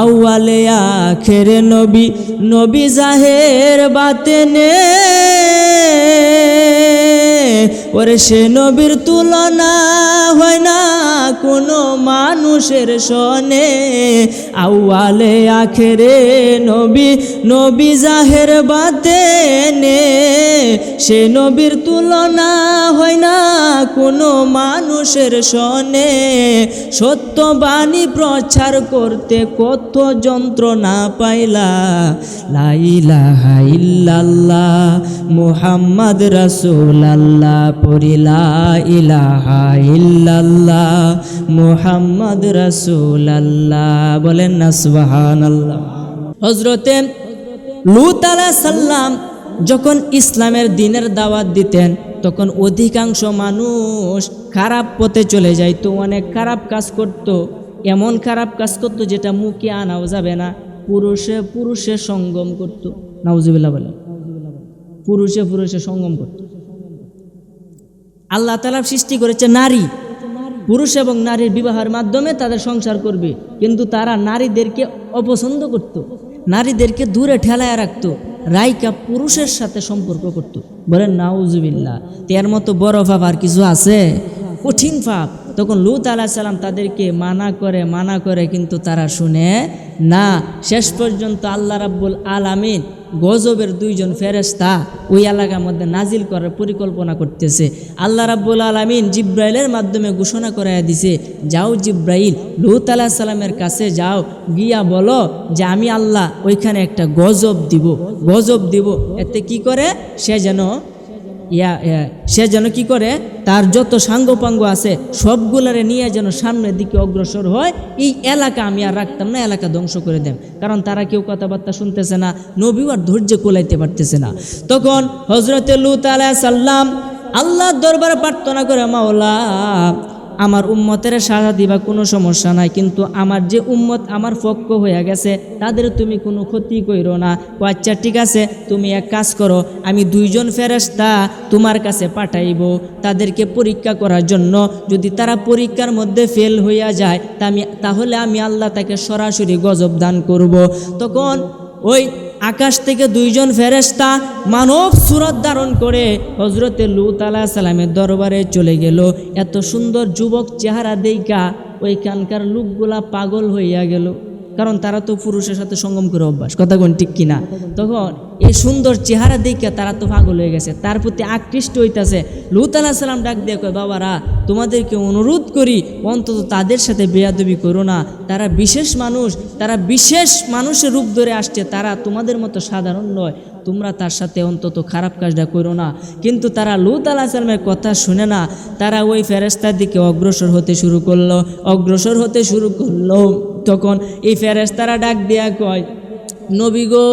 আউয়ালে আখেরে নবী, নবী জাহের বাতেনে, ওরে সে নবীর তুলনা হয় না কোনো মানুষের সনে। আউয়ালে আখেরে নবী, নবী জাহের বাতেনে, সে নবীর তুলনা হয় না কোনো মানুষের সনে। সত্যবাণী প্রচার করতে কত যন্ত্রণা পাইলা, লা ইলাহা ইল্লাল্লাহ মুহাম্মদ রাসূলুল্লাহ পড়ি, লা ইলাহা ইল্লাল্লাহ মুহাম্মদ রাসূলুল্লাহ। বলেন না সুবহানাল্লাহ। হযরতে লূত আলাইহিস সালাম যখন ইসলামের দ্বীনের দাওয়াত দিতেন, তখন অধিকাংশ মানুষ খারাপ পথে চলে যাইতো, অনেক খারাপ কাজ করত, এমন খারাপ কাজ করত যেটা মুখে আনাও যাবে না। পুরুষে পুরুষে সঙ্গম করত, নাউজুবিল্লাহ বলে, পুরুষে পুরুষে সঙ্গম করত। আল্লাহ তাআলা সৃষ্টি করেছে নারী, পুরুষ এবং নারীর বিবাহের মাধ্যমে তাদের সংসার করবে, কিন্তু তারা নারীদেরকে অপছন্দ করত, নারীদেরকে দূরে ঠেলায় রাখতো, রাইকা পুরুষের সাথে সম্পর্ক করত। বলেন নাউজুবিল্লাহ। এর মতো বড় পাপ আর কিছু আছে? কঠিন পাপ। তখন লূত আলাইহিস সালাম তাদেরকে মানা করে কিন্তু তারা শুনে না। শেষ পর্যন্ত আল্লাহ রাব্বুল আলামিন গজবের দুইজন ফেরেশতা ওই এলাকার মধ্যে নাজিল করার পরিকল্পনা করতেছে। আল্লাহ রাব্বুল আলামিন জিব্রাইলের মাধ্যমে ঘোষণা করাইয়া দিছে, যাও জিব্রাইল, লূত আলাইহিস সালামের কাছে যাও, গিয়া বলো যে আমি আল্লাহ ওইখানে একটা গজব দিব। এতে কি করে সে যেন কি করে তার যত সাঙ্গপাঙ্গ আছে সবগুলারে নিয়ে যেন সামনের দিকে অগ্রসর হয়। এই এলাকা আমি আর রাখতাম না, এলাকা ধ্বংস করে দেন। কারণ তারা কেউ কথাবার্তা শুনতেছে না, নবীও আর ধৈর্য কোলাইতে পারতেছে না। তখন হযরতে লূত আলাইহিস সালাম আল্লাহর দরবারে প্রার্থনা করে, মাওলা আমার উম্মতের সাজা দিবা, কোনো সমস্যা নাই, কিন্তু আমার যে উম্মত আমার পক্ষ হয়ে গেছে তাদের তুমি কোনো ক্ষতি কইরো না। আচ্ছা ঠিক আছে, তুমি এক কাজ করো, আমি দুইজন ফেরেশতা তোমার কাছে পাঠাইব তাদেরকে পরীক্ষা করার জন্য। যদি তারা পরীক্ষার মধ্যে ফেল হইয়া যায় তাহলে আমি আল্লাহ তাকে সরাসরি গজব দান করব। তখন ওই আকাশ থেকে দুইজন ফেরেশতা মানব সুরত ধারণ করে হযরতে লূত আলাইহিস সালামের দরবারে চলে গেল। এত সুন্দর যুবক চেহারা দেইখা ওইখানকার লোকগুলা পাগল হইয়া গেল, কারণ তারা তো পুরুষের সাথে সঙ্গম করে অভ্যাস, কথা কোন ঠিক কিনা। তখন এই সুন্দর চেহারা দেখে তারা তো পাগল হয়ে গেছে, তার প্রতি আকৃষ্ট হইতেছে। লূত আলাইহিস সালাম ডাক দিয়ে কয়, বাবারা তোমাদেরকে অনুরোধ করি অন্তত তাদের সাথে বেয়াদবি করো না, তারা বিশেষ মানুষ, তারা বিশেষ মানুষের রূপ ধরে আসছে, তারা তোমাদের মতো সাধারণ নয়, তোমরা তার সাথে অন্তত খারাপ কাজটা করো না। কিন্তু তারা লূত আলাইহিস সালামের কথা শুনে না, তারা ওই ফেরেশতার দিকে অগ্রসর হতে শুরু করলো। তখন এই ফেরেশতারা ডাক দিয়া কয়, নবী গো,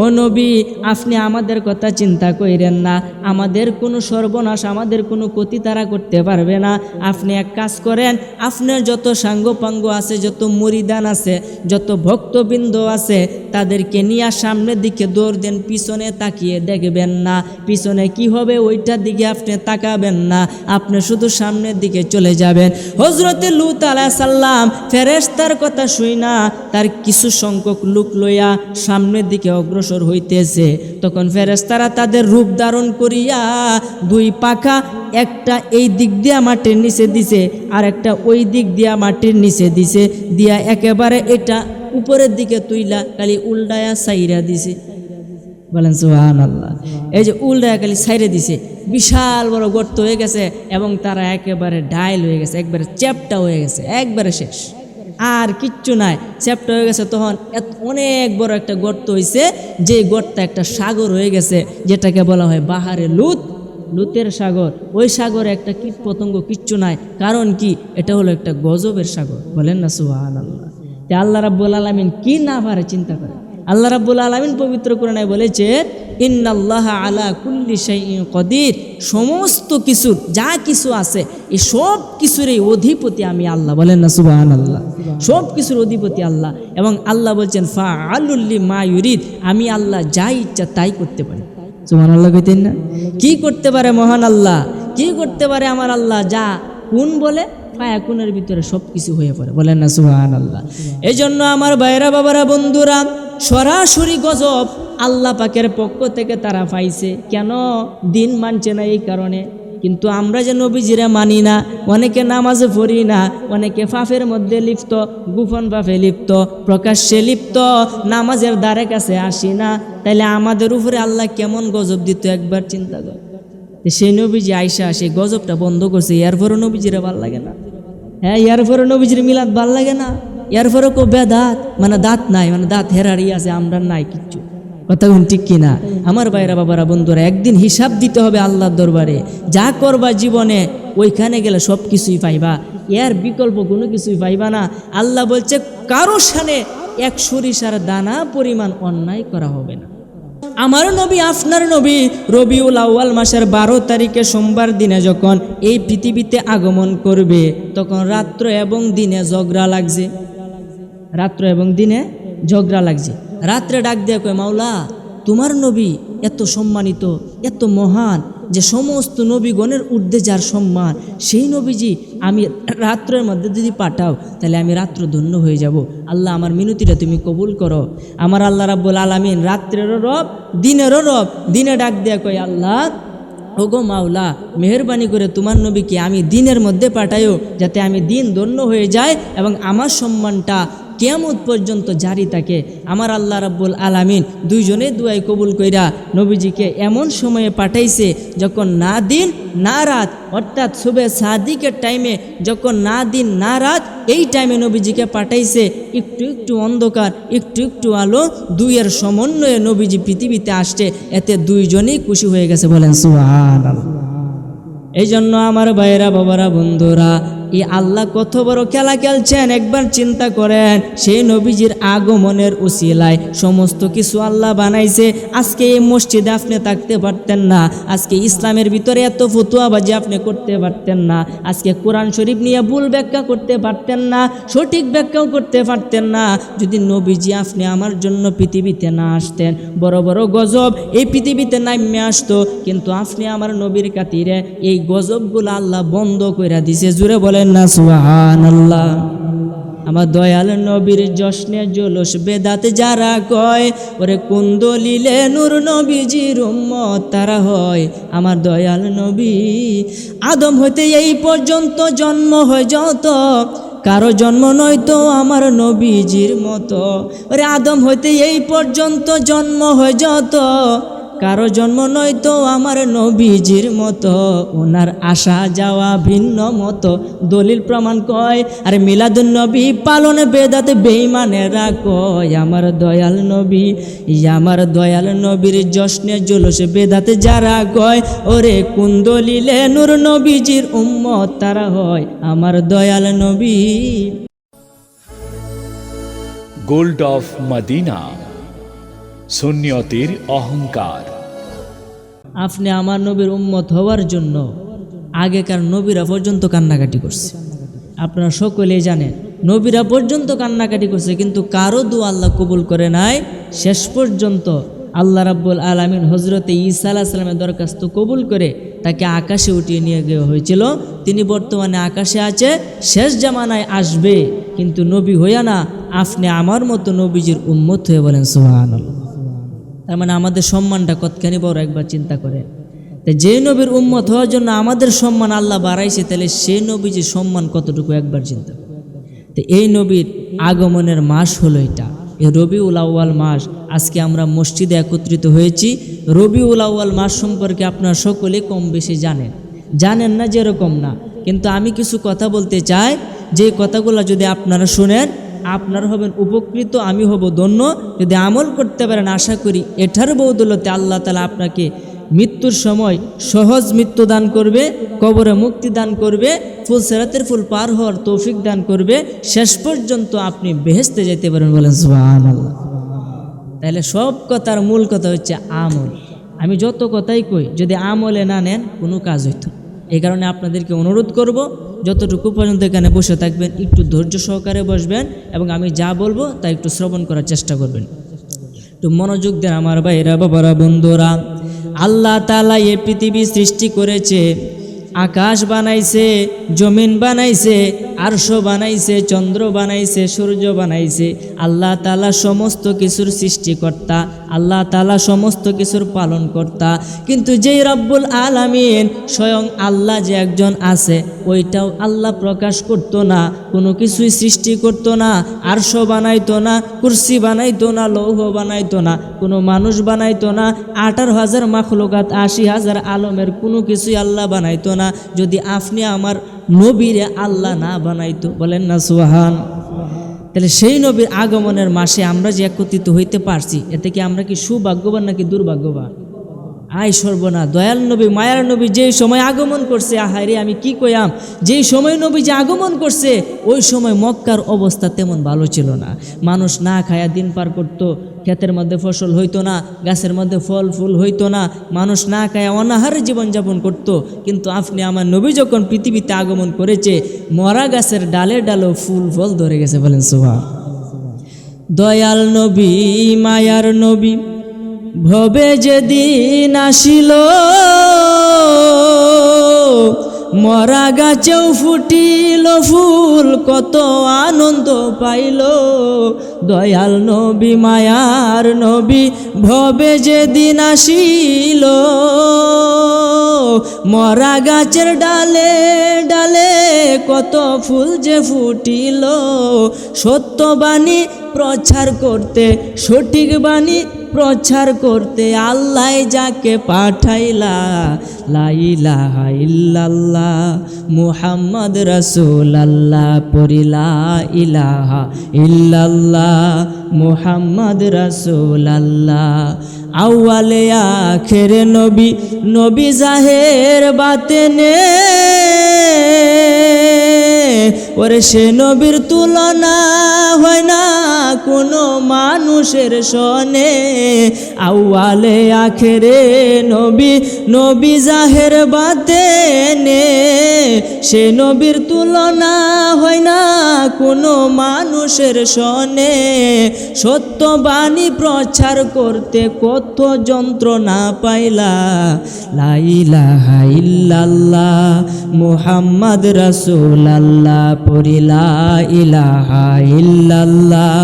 ও নবী, আপনি আমাদের কথা চিন্তা কইরেন না, আমাদের কোনো সর্বনাশ, আমাদের কোনো ক্ষতি তারা করতে পারবে না। আপনি এক কাজ করেন, আপনার যত সাঙ্গপাঙ্গ আছে, যত মুরিদান আছে, যত ভক্তবৃন্দ আছে, তাদেরকে নিয়ে সামনের দিকে দৌড় দেন, পিছনে তাকিয়ে দেখবেন না। পিছনে কি হবে ওইটার দিকে আপনি তাকাবেন না, আপনি শুধু সামনের দিকে চলে যাবেন। হযরতে লূত আলাইহিস সালাম ফেরেশতার কথা শুই না তার কিছু সংখ্যক লোক লইয়া সামনের দিকে অগ্রসর হইতেছে। তখন ফেরেশতারা তাদের রূপ ধারণ করিয়া দুই পাখা, একটা এই দিক দিয়া মাটির নিচে দিছে আর একটা ওই দিক দিয়া মাটির নিচে দিছে, দিয়া একেবারে এটা উপরের দিকে তুইলা খালি উল্টায়া সাইরা দিছে। বলেন সুবহানাল্লাহ। এই যে উল্টায়া খালি সাইরে দিছে, বিশাল বড় গর্ত হয়ে গেছে এবং তারা একেবারে ডাইল হয়ে গেছে, একবারে চ্যাপটা হয়ে গেছে, একবারে শেষ, আর কিচ্ছু নাই, চ্যাপ্টা হয়ে গেছে। তখন অনেক বড় একটা গর্ত হয়েছে, যে গর্তটা একটা সাগর হয়ে গেছে, যেটাকে বলা হয় বাহারে লুতের সাগর। ওই সাগরে একটা কীট পতঙ্গ কিচ্ছু নাই, কারণ কি, এটা হলো একটা গজবের সাগর। বলেন না সুবহানাল্লাহ। তে আল্লাহ রাব্বুল আলামিন কি না পারে চিন্তা করে। আল্লাহ রাব্বুল আলামিন পবিত্র কোরআনে বলেছে, ইন্নাল্লাহা আলা কুল্লি শাইইন কদির, সমস্ত কিছুর যা কিছু আছে এই সব কিছুর এই অধিপতি আমি আল্লাহ। বলেন না সুবহানাল্লাহ। সব কিছুর অধিপতি আল্লাহ, এবং আল্লাহ বলছেন ফাআলুল লিমা ইউরিদ, আমি আল্লাহ যা ইচ্ছা তাই করতে পারি। সুবহানাল্লাহ কইতেন না? কি করতে পারে মহান আল্লাহ, কি করতে পারে আমার আল্লাহ, যা কোন বলে ফায়াকুনের ভিতরে সব কিছু হয়ে পড়ে, বলেন না সুবহানাল্লাহ। এই জন্য আমার ভাইরা বাবারা বন্ধুরা, সরাসরি গজব আল্লাহ পাকের পক্ষ থেকে তারা পাইছে। কেন? দিন মানছে না এই কারণে। কিন্তু আমরা যে নবীজিরা মানি না, অনেকে নামাজে পড়ি না, অনেকে পাপের মধ্যে লিপ্ত, গোপন পাপে লিপ্ত, প্রকাশ্যে লিপ্ত, নামাজের দ্বারে কাছে আসি না, তাইলে আমাদের উপরে আল্লাহ কেমন গজব দিত একবার চিন্তা কর। সেই নবীজি আইসা সেই গজবটা বন্ধ করছে, এরপরও নবীজিরা ভাল লাগে না? হ্যাঁ, এরপরও নবীজির মিলাদ ভাল লাগে না? এরপরও কো বেদাত, মানে দাঁত নাই, মানে দাঁত হেরারি আছে, আমরা নাই কিচ্ছু। কথা ঠিক কিনা আমার ভাইরা বাবারা বন্ধুরা? একদিন হিসাব দিতে হবে আল্লাহর দরবারে। যা করবা জীবনে ওইখানে গেলে সব কিছুই পাইবা, এর বিকল্প কোনো কিছুই পাইবা না। আল্লাহ বলছে কারো সামনে এক সরিষার দানা পরিমাণ অন্যায় করা হবে না। আমার নবী, আপনার নবী রবিউল আউয়াল মাসের 12 তারিখে সোমবার দিনে যখন এই পৃথিবীতে আগমন করবে, তখন রাত্র এবং দিনে ঝগড়া লাগছে। রাত্র এবং দিনে ঝগড়া লাগছে। রাত্রে ডাক দিয়ে কয়, মাওলা তোমার নবী এত সম্মানিত, এত মহান, যে সমস্ত নবীগণের ঊর্ধ্বে যার সম্মান, সেই নবীজি আমি রাত্রের মধ্যে যদি পাঠাও তাহলে আমি রাত্র ধন্য হয়ে যাব। আল্লাহ আমার মিনতিটা তুমি কবুল করো। আমার আল্লাহ রাব্বুল আলামিন রাত্রেরও রব, দিনেরও রব। দিনে ডাক দেয়া কয়, আল্লাহ ওগো মাওলা, মেহরবানি করে তোমার নবীকে আমি দিনের মধ্যে পাঠাইও, যাতে আমি দিন ধন্য হয়ে যায় এবং আমার সম্মানটা কিয়ামত পর্যন্ত জারি থাকে। আমার আল্লাহ রাব্বুল আলামিন দুইজনে দুয়াই কবুল কইরা নবীজিকে এমন সময়ে পাঠাইছে যখন না দিন না রাত, অর্থাৎ সুবে সাদিকের টাইমে, যখন না দিন না রাত, এই টাইমে নবীজিকে পাঠাইছে। একটু একটু অন্ধকার, একটু একটু আলো, দুইয়ের সমন্বয়ে নবীজি পৃথিবীতে আসছে। এতে দুইজনেই খুশি হয়ে গেছে, বলেন সুবহানাল্লাহ। এই জন্য আমার ভাইরা বাবারা বন্ধুরা, এই আল্লাহ কত বড় খেলা খেলছেন একবার চিন্তা করেন। সেই নবীজির আগমনের উসিলায় সমস্ত কিছু আল্লাহ বানাইছে। আজকে এই মসজিদে আপনি থাকতে পারতেন না, আজকে ইসলামের ভিতরে এত ফতুয়াবাজি আপনি করতে পারতেন না, আজকে কোরআন শরীফ নিয়ে ভুল ব্যাখ্যা করতে পারতেন না, সঠিক ব্যাখ্যাও করতে পারতেন না, যদি নবীজি আপনি আমার জন্য পৃথিবীতে না আসতেন। বড় বড় গজব এই পৃথিবীতে নামে আসতো, কিন্তু আপনি আমার নবীর খাতিরে এই গজবগুলো আল্লাহ বন্ধ করে দিছে। জুড়ে বলেন না সুবহানাল্লাহ। আমার দয়াল নবীর জশ্নে জুলুস বেদাত যারা কয়, ওরে কোন দলিলে নূর নবীজির উম্মত তারা হয়। আমার দয়াল নবী আদম হইতে এই পর্যন্ত জন্ম হয় যত, কারো জন্ম নয়তো আমার নবীজির মতো। ওরে আদম হইতে এই পর্যন্ত জন্ম হয় যত, কারো জন্ম নয়তো আমার নবীজির মতো। ওনার আসা যাওয়া ভিন্ন মতো, দলিল প্রমাণ কয়। আর মিলাদুন নবী পালন বেদাত বেঈমানেরা কয়। আমার দয়াল নবী, আমার দয়াল নবীর জশ্নে জুলুস বেদাত যারা কয়, ওরে কোন দলিলে নূর নবীজির উম্মত তারা হয়। আমার দয়াল নবী। গোল্ড অফ মদিনা, সুন্নিয়তের অহংকার। আপনি আমার নবীর উম্মত হওয়ার জন্য আগেকার নবীরা পর্যন্ত কান্নাকাটি করছে। আপনারা সকলেই জানেন, নবীরা পর্যন্ত কান্নাকাটি করছে, কিন্তু কারো দোয়া আল্লাহ কবুল করে নাই। শেষ পর্যন্ত আল্লাহ রাব্বুল আলামিন হজরতে ঈসা আলাইহিস সালামের দরখাস্ত কবুল করে তাকে আকাশে উঠিয়ে নিয়ে গিয়ে হয়েছিল। তিনি বর্তমানে আকাশে আছে, শেষ জামানায় আসবে, কিন্তু নবী হইয়া না, আপনি আমার মতো নবীজির উম্মত হয়ে, বলেন সুবহানাল্লাহ। তার মানে আমাদের সম্মানটা কতখানি বড় একবার চিন্তা করেন। তাই যে নবীর উম্মত হওয়ার জন্য আমাদের সম্মান আল্লাহ বাড়াইছে, তাহলে সেই নবীজির সম্মান কতটুকু একবার চিন্তা করেন। তো এই নবীর আগমনের মাস হলো এটা, এই রবিউল আউয়াল মাস। আজকে আমরা মসজিদে একত্রিত হয়েছি। রবিউল আউয়াল মাস সম্পর্কে আপনারা সকলে কম বেশি জানেন না যেরকম না, কিন্তু আমি কিছু কথা বলতে চাই, যে কথাগুলো যদি আপনারা শুনেন আপনারা হবেন উপকৃত, আমি হব ধন্য। যদি আমল করতে পারেন, আশা করি এটার বদৌলতে আল্লাহ তাআলা আপনাকে মৃত্যুর সময় সহজ মৃত্যু দান করবে, কবরে মুক্তি দান করবে, ফুল সিরাতের ফুল পার হওয়ার তৌফিক দান করবে, শেষ পর্যন্ত আপনি বেহেশতে যেতে পারেন, বলেন সুবহানাল্লাহ। তাহলে সব কথার মূল কথা হচ্ছে আমল। আমি যত কথাই কই, যদি আমলে না নেন কোনো কাজ হইতো। এই কারণে আপনাদেরকে অনুরোধ করব, যতটুকু পর্যন্ত এখানে বসে থাকবেন একটু ধৈর্য সহকারে বসবেন এবং আমি যা বলবো তা একটু শ্রবণ করার চেষ্টা করবেন। একটু মনোযোগ দেন আমার ভাইরা বাবারা বন্ধুরা। আল্লাহ তাআলা এই পৃথিবী সৃষ্টি করেছে, আকাশ বানাইছে, জমিন বানাইছে, আরশ বানাইছে, চন্দ্র বানাইছে, সূর্য বানাইছে। আল্লাহ তাআলা সমস্ত কিছুর সৃষ্টিকর্তা, আল্লাহ তাআলা সমস্ত কিছুর পালনকর্তা। কিন্তু যেই রব্বুল আলামিন স্বয়ং আল্লাহ যে একজন আছে, ওইটাও আল্লাহ প্রকাশ করতো না, কোনো কিছুই সৃষ্টি করতো না। আরশ বানাইতো না, কুরসি বানাইতো না, লৌহ বানাইতো না, কোনো মানুষ বানাইতো না, 18,000 মাখলুকাত, 80,000 আলমের কোনো কিছুই আল্লাহ বানাইতো না, যদি আপনি আমার নবীরে আল্লাহ না বানাইতো। বলেন না সুবহান। তাহলে সেই নবীর আগমনের মাসে আমরা যে একত্রিত হইতে পারছি, এতে কি আমরা কি সৌভাগ্যবান নাকি দুর্ভাগ্যবান? আয় সর্বনা, দয়াল নবী, মায়ার নবী যেই সময় আগমন করছে, আহারে আমি কি কইয়াম, যেই সময় নবী যে আগমন করছে ওই সময় মক্কার অবস্থা তেমন ভালো ছিল না। মানুষ না খায়া দিন পার করতো, ক্ষেতের মধ্যে ফসল হইতো না, গাছের মধ্যে ফল ফুল হইতো না, মানুষ না খায়া অনাহারে জীবনযাপন করত। কিন্তু আপনি আমার নবী যখন পৃথিবীতে আগমন করেছে, মরা গাছের ডালে ডালেও ফুল ফল ধরে গেছে। বলেন সুবহান। দয়াল নবী, মায়ার নবী, ভবে যেদিন আসিল, মরা গাছেও ফুটিল ফুল, কত আনন্দ পাইল। দয়াল নবী, মায়ার নবী, ভবে যেদিন আসিল, মরা গাছের ডালে ডালে কত ফুল যে ফুটিল। সত্যবাণী প্রচার করতে, সঠিক বাণী প্রচার করতে আল্লাহ যাকে পাঠাইলা, লা ইলাহা ইল্লাল্লাহ মুহাম্মদ রাসূলুল্লাহ, পড়ি লা ইলাহা ইল্লাল্লাহ মুহাম্মদ রাসূলুল্লাহ। আউয়ালে আখেরে নবী, নবী জাহের বাতেনে, ওরে সে নবীর তুলনা হয় না কোনো মানুষের সনে। আউয়ালে আখেরে নবী, নবী জাহের বাতেনে, সে নবীর তুলনা হয় না কোনো মানুষের সনে। সত্যবাণী প্রচার করতে কত যন্ত্রণা পাইলা, লা ইলাহা ইল্লাল্লাহ মুহাম্মদ রাসূলুল্লাহ, পড়ি লা ইলাহা ইল্লাল্লাহ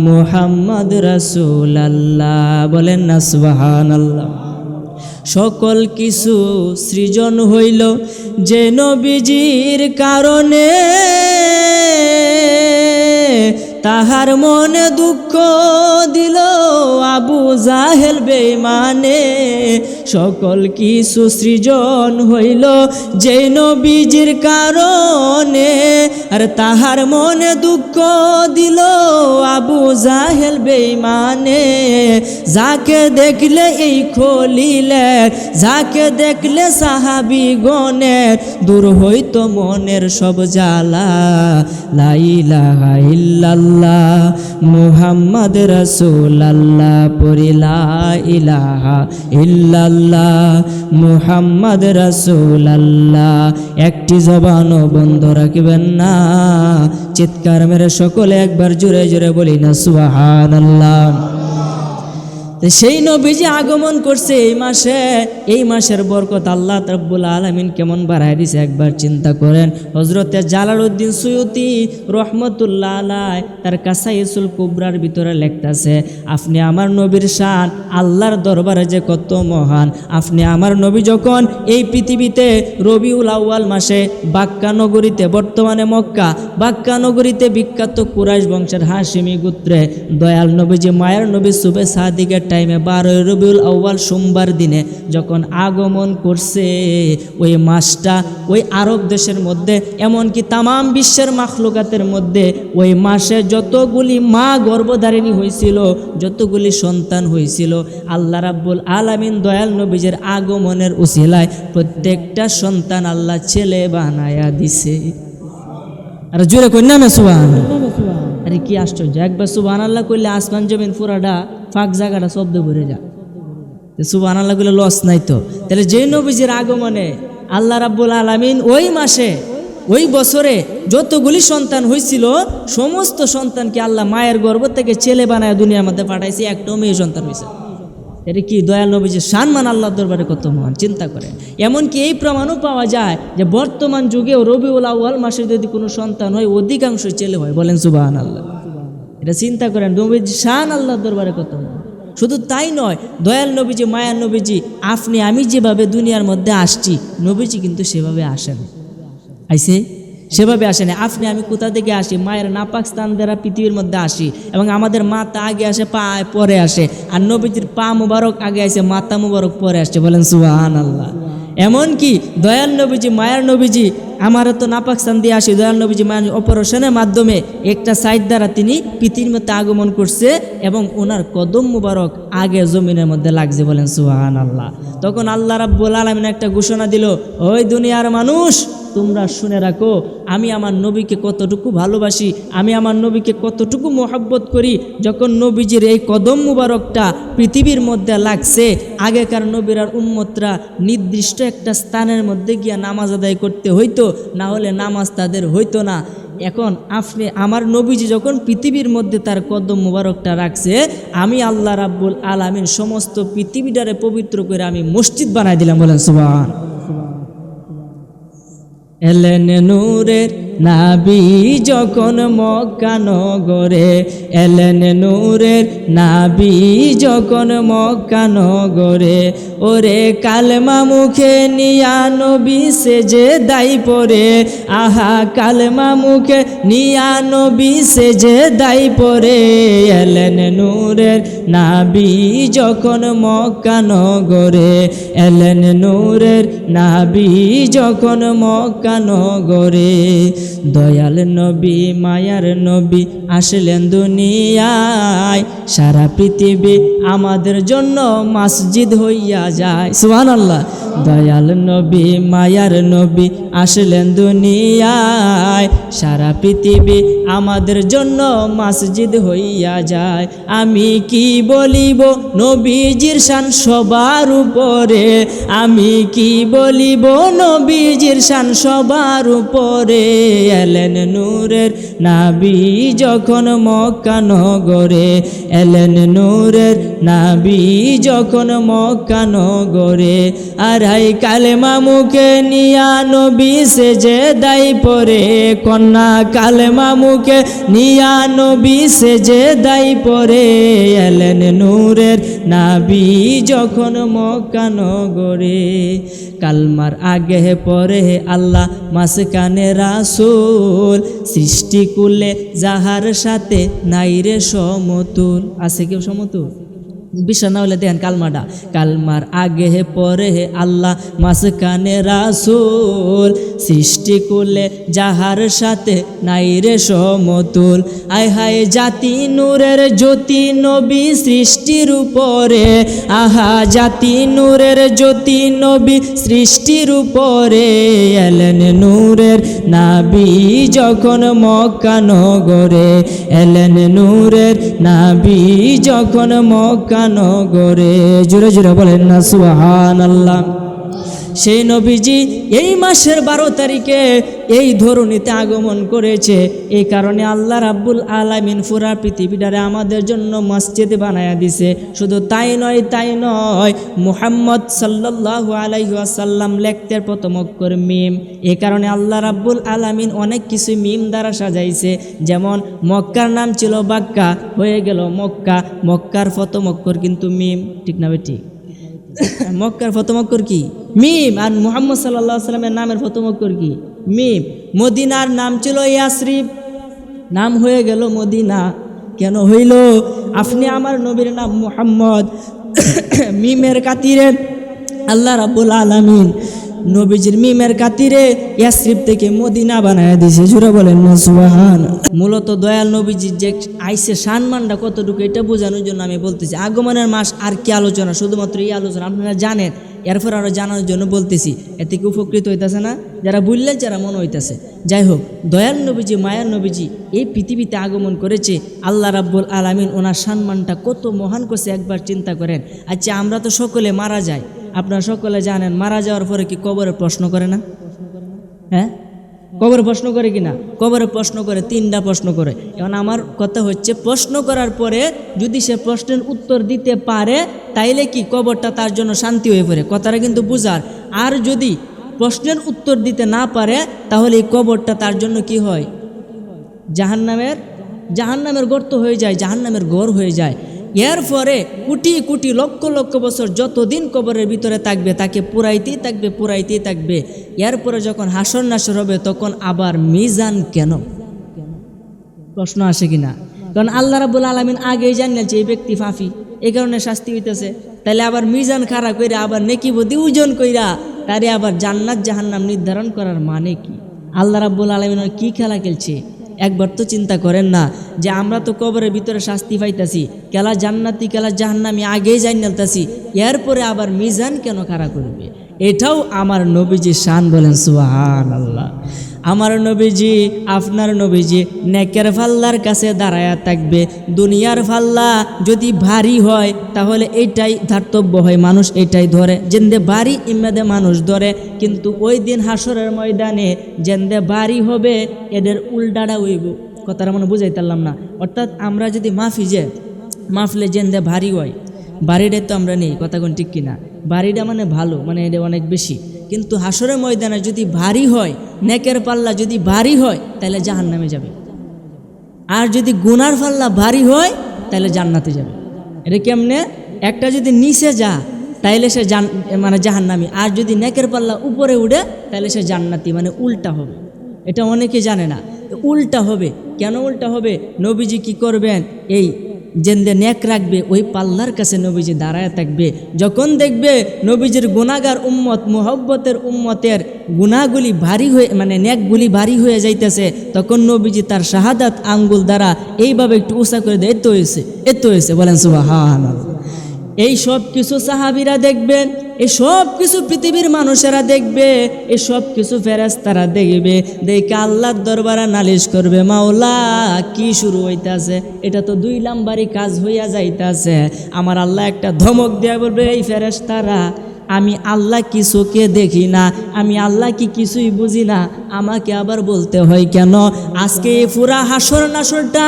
মুহাম্মদ রাসূলুল্লাহ। বলেন না সুবহানাল্লাহ। সকল কিছু সৃজন হইল যে নবীজির কারণে, তাহার মনে দুঃখ দিল আবু জাহেল বেঈমানে। সকল কিছু সৃজন হইল যে নবীজির কারণে, আর তাহার মনে দুঃখ দিল আবু জাহেল বেঈমানে। যাকে দেখলে এই খলিলের, যাকে দেখলে সাহাবীগণের, দূর হইতো মনের সব জ্বালা। লা ইলাহা ইল্লাল্লাহ মুহাম্মদ রাসূলুল্লাহ, পড়ি লা ইলাহা ইল্লাল্লাহ মুহাম্মদ রাসূলুল্লাহ। একটি জবানও বন্ধ রাখবেন না, চিৎকার মেরে সকলে একবার জোরে জোরে বলি না সুবহানাল্লাহ। সেই নবীজি আগমন করছে এই মাসে, এই মাসের বরকত আল্লাহ রাব্বুল আলামিন কেমন বাড়ায় দিছে একবার চিন্তা করেন। হযরতে জালালউদ্দিন সুয়ুতি রহমতুল্লাহ আলাইহি তার কাসাইসুল কুবরার ভিতরে লিখতাছে, আপনি আমার নবীর শান আল্লাহর দরবারে যে কত মহান। আপনি আমার নবী যখন এই পৃথিবীতে রবিউল আউয়াল মাসে বাক্কা নগরীতে, বর্তমানে মক্কা, বাক্কা নগরীতে বিখ্যাত কুরাইশ বংশের হাশিমি গোত্রে দয়াল নবীজি, মায়ের নবী সুবে সাদিকের টাইমে 12 রবিউল আউয়াল সোমবার দিনে যখন আগমন করছে, ওই মাসটা ওই আরব দেশের মধ্যে, এমনকি তামাম বিশ্বের মাখলুকাতের মধ্যে ওই মাসে যতগুলি মা গর্ভধারিণী হয়েছিল, যতগুলি সন্তান হয়েছিল, আল্লাহ রাব্বুল আলামিন দয়াল নবীজের আগমনের উসিলায় প্রত্যেকটা সন্তান আল্লাহ ছেলে বানায়া দিছে। আর জোরে কই না সুবহানাল্লাহ। আরে কি আশ্চর্য, একবার সুবহানাল্লাহ কইলে আসমান জমিন পুরাটা ফাঁক জায়গাটা শব্দ ভরে যায়। সুবহানাল্লাহ কইলে লস নাই তো। তাহলে যে নবীজির আগমনে আল্লাহ রাব্বুল আলামিন ওই মাসে, ওই বছরে যতগুলি সন্তান হয়েছিল, সমস্ত সন্তানকে আল্লাহ মায়ের গর্ভ থেকে ছেলে বানায় দুনিয়ার মধ্যে পাঠাইছে, একটাও মেয়ে সন্তান হয়েছে। এটা কি দয়াল নবীজির সম্মান আল্লাহর দরবারে কত মহান, চিন্তা করে। এমনকি এই প্রমাণও পাওয়া যায় যে বর্তমান যুগেও রবিউল আউয়াল মাসে যদি কোনো সন্তান হয় অধিকাংশ ছেলে হয়, বলেন সুবহানাল্লাহ। এটা চিন্তা করেন নবীজির শান আল্লাহর দরবারে কত মহান। শুধু তাই নয়, দয়াল নবীজি, মায়ার নবীজি, আপনি আমি যেভাবে দুনিয়ার মধ্যে আসছি নবীজি কিন্তু সেভাবে আসেন, আইসে সেভাবে আসেনি। আপনি আমি কোথা থেকে আসি, মায়ের নাপাক স্থান দ্বারা পৃথিবীর মধ্যে আসি, এবং আমাদের মাথা আগে আসে, পা পরে আসে, আর নবীজির পা মুবারক আগে আসে, মাথা মুবারক পরে আসছে, বলেন সুবহানাল্লাহ। এমনকি দয়াল নবীজি, মায়ার নবীজি, আমারও তো নাপাক স্থান দিয়ে আসি, দয়াল নবীজি মায়ার অপারেশনের মাধ্যমে একটা সাইড দ্বারা তিনি পৃথিবীর মধ্যে আগমন করছে, এবং ওনার কদম মুবারক আগে জমিনের মধ্যে লাগছে, বলেন সুবহানাল্লাহ। তখন আল্লাহ রাব্বুল আলামিন একটা ঘোষণা দিল, ওই দুনিয়ার মানুষ, তোমরা শুনে রাখো আমি আমার নবীকে কতটুকু ভালোবাসি, আমি আমার নবীকে কতটুকু মোহাব্বত করি। যখন নবীজির এই কদম মুবারকটা পৃথিবীর মধ্যে লাগছে, আগেকার নবীর আর উম্মতরা নির্দিষ্ট একটা স্থানের মধ্যে গিয়া নামাজ আদায় করতে হইতো, না হলে নামাজ তাদের হইতো না। এখন আপনি আমার নবীজি যখন পৃথিবীর মধ্যে তার কদম মুবারকটা রাখছে, আমি আল্লাহ রাব্বুল আলামিন সমস্ত পৃথিবীটারে পবিত্র করে আমি মসজিদ বানাই দিলাম, বলেন সুবহান। এলেন নূরের নাবি যখন মক্কা নগরে, এলেন নূরের নাবি যখন মক্কা নগরে, ওরে কালেমা মুখে নিয়া নবী সেজে দাই পরে, আহা কালেমা মুখে নিয়া নবী সেজে দাই পরে, এলেন নূরের নাবি যখন মক্কা নগরে, এলেন নূরের নাবি যখন মক্কা নগরে। দয়াল নবী, মায়ার নবী আসলেন দুনিয়ায়, সারা পৃথিবী আমাদের জন্য মসজিদ হইয়া যায়, সুবহানাল্লাহ। দয়াল নবী, মায়ার নবী আসলেন দুনিয়ায়, সারা পৃথিবী আমাদের জন্য মসজিদ হইয়া যায়। আমি কি বলিব নবীজির শান সবার উপরে, আমি কি বলিব নবীজির শান সবার উপরে, এলেন নূরের নাবি যখন মক্কা নগরে, এলেন নূরের নাবি যখন মক্কা নগরে, আর হাই কালেমা মুখে নিয়া নবী সেজে দাই পরে, কন্যা কালেমা মুখে নিয়া নবী সেজে দাই পরে, এলেন নূরের নাবি যখন মক্কা নগরে। কালমার আগে পরে আল্লাহ মাঝখানে রাসূল, সৃষ্টি কুলে যাহার সাথে নাই রে সমতুল। আছে কেউ সমতুল? বিশ্বাস না হলে দেখেন কালমাটা, কালমার আগে পরে আল্লাহ মাঝখানে রাসূল, সৃষ্টি কুলে যাহার সাথে নাই রে সমতুল। আয় হায় জাতি নূরের জ্যোতি নবী সৃষ্টির উপরে, আহা জাতি নূরের জ্যোতি নবী সৃষ্টির উপরে, এলেন নূরের নাবি যখন মক্কা নগরে, এলেন নূরের নাবি যখন মক্কা নগরে। জোরে জোরে বলেন না সুবহানাল্লাহ। সেই নবীজি এই মাসের 12 তারিখে এই ধরনীতে আগমন করেছে। এই কারণে আল্লাহ রাব্বুল আলামিন পুরা পৃথিবীটারে আমাদের জন্য মসজিদ বানায়া দিছে। শুধু তাই নয়, তাই নয়, মুহাম্মদ সাল্লাল্লাহু আলাইহি ওয়াসাল্লাম লিখতে প্রথম অক্ষর মিম। এই কারণে আল্লাহ রাব্বুল আলামিন অনেক কিছু মিম দ্বারা সাজাইছে। যেমন মক্কার নাম ছিল বাক্কা, হয়ে গেল মক্কা। মক্কার প্রথম অক্ষর কিন্তু মিম, ঠিক না বেটি? মক্কার প্রথম অক্ষর কি? মিম। আর মুহাম্মদ সাল্লাল্লাহু আলাইহি সাল্লামের নামের প্রথম অক্ষর কি? মিম। মদিনার নাম ছিল ইয়াসরিব, নাম হয়ে গেল মদিনা। কেন হইল? আপনি আমার নবীর নাম মুহাম্মদ, মিমের খাতিরে আল্লাহ রাব্বুল আলামিন নবীজির মিমের খাতিরে ইয়াসরিব থেকে মদিনা বানায় দিয়েছে। জোরে বলেন না সুবহান। মূলত দয়াল নবীজির যে আইসে সম্মানটা কতটুকু এটা বোঝানোর জন্য আমি বলতেছি। আগমনের মাস আর কি আলোচনা, শুধুমাত্র এই আলোচনা আপনারা জানেন, এরপর আরও জানার জন্য বলতেছি। এতে কি উপকৃত হইতেছে না? যারা বললে যারা মনে হইতেছে। যাই হোক, দয়াল নবীজি, মায়ার নবীজি এই পৃথিবীতে আগমন করেছে। আল্লাহ রাব্বুল আলামিন ওনার সম্মানটা কত মহান করছে একবার চিন্তা করেন। আচ্ছা, আমরা তো সকলে মারা যাই, আপনারা সকলে জানেন। মারা যাওয়ার পরে কি কবরে প্রশ্ন করে না? হ্যাঁ, কবরে প্রশ্ন করে কিনা? কবরে প্রশ্ন করে, 3টা প্রশ্ন করে। এখন আমার কথা হচ্ছে, প্রশ্ন করার পরে যদি সে প্রশ্নের উত্তর দিতে পারে তাইলে কি কবরটা তার জন্য শান্তি হয়ে পড়ে, কথাটা কিন্তু বুঝার। আর যদি প্রশ্নের উত্তর দিতে না পারে তাহলে এই কবরটা তার জন্য কি হয়? জাহান্নামের গর্ত হয়ে যায়, জাহান্নামের ঘর হয়ে যায়। এর পরে কোটি কোটি লক্ষ লক্ষ বছর যতদিন কবরের ভিতরে থাকবে তাকে পুরাইতেই থাকবে। এরপরে যখন হাসর নাসর হবে তখন আবার মিজান কেন? প্রশ্ন আসে কিনা? কারণ আল্লাহ রাব্বুল আলামিন আগেই জানিয়েছে এই ব্যক্তি ফাফি, এই কারণে শাস্তি হইতেছে। তাহলে আবার মিজান খাড়া কইরা আবার নেকি বদি ওজন কইরা তারে আবার জান্নাত জাহান্নাম নির্ধারণ করার মানে কি? আল্লাহ রাব্বুল আলামিন কি খেলা খেলছে? একবার তো চিন্তা করেন না যে আমরা তো কবরের ভিতরে শাস্তি পাইতাছি, কেলা জান্নাতি কেলা জাহান্নামি আগেই জানিয়েছি, এরপরে আবার মিজান কেন খাড়া করবে? এটাও আমার নবীজি শান, বলেন সুবহানাল্লাহ। আমার নবীজি, আপনার নবীজি নেকের ফাল্লার কাছে দাঁড়ায়া থাকবে। দুনিয়ার ফাল্লা যদি ভারী হয় তাহলে এইটাই ধার্তব্য হয়, মানুষ এইটাই ধরে, যেন্দে ভারী ইমেদে মানুষ ধরে। কিন্তু ওই দিন হাসরের ময়দানে যেন্দে ভারী হবে এদের উল্টাটা হইব। কথাটা মনে বুঝাইতারলাম না? অর্থাৎ আমরা যদি মাফলে যেন্দে ভারী হয়, বাড়িটাই তো আমরা নেই, কথা কোন ঠিক কিনা? বাড়িটা মানে ভালো, মানে এটা অনেক বেশি। কিন্তু হাসরের ময়দানে যদি ভারী হয়, নেকের পাল্লা যদি ভারী হয় তাহলে জাহান্নামে যাবে। আর যদি গুনার পাল্লা ভারী হয় তাহলে জান্নাতে যাবে। এটা কেমনে? একটা যদি নিচে যা তাইলে সে মানে জাহান্নামী, আর যদি নেকের পাল্লা উপরে উঠে তাহলে সে জান্নাতি, মানে উল্টা হবে। এটা অনেকে জানে না, উল্টা হবে। কেন উল্টা হবে? নবীজি কি করবেন? এই যেন্দে নেক রাখবে ওই পাল্লার কাছে নবীজি দাঁড়ায় থাকবে। যখন দেখবে নবীজির গুনাহগার উম্মত, মুহব্বতের উম্মতের গুনাহগুলি ভারী হয়ে, মানে নেকগুলি ভারী হয়ে যাইতেছে, তখন নবীজি তার শাহাদাত আঙ্গুল দ্বারা এইভাবে একটু উঁচা করে দেয়, এত হয়েছে, বলেন সুবহানাল্লাহ। এই সব কিছু সাহাবীরা দেখবেন, এই সব কিছু পৃথিবীর মানুষেরা দেখবে, এই সব কিছু ফেরেশতারা দেখবে। দেখে আল্লাহর দরবারে নালিশ করবে, মাওলা কি শুরু হইতাছে? এটা তো 2 নাম্বারই কাজ হইয়া যাইতাছে। আমার আল্লাহ একটা ধমক দেয়া বলবে, এই ফেরেশতারা, আমি আল্লাহ কি চোখে দেখি না? আমি আল্লাহ কি কিছুই বুঝি না? আমাকে আবার বলতে হয় কেন? আজকে এই পুরা হাসর নাসরটা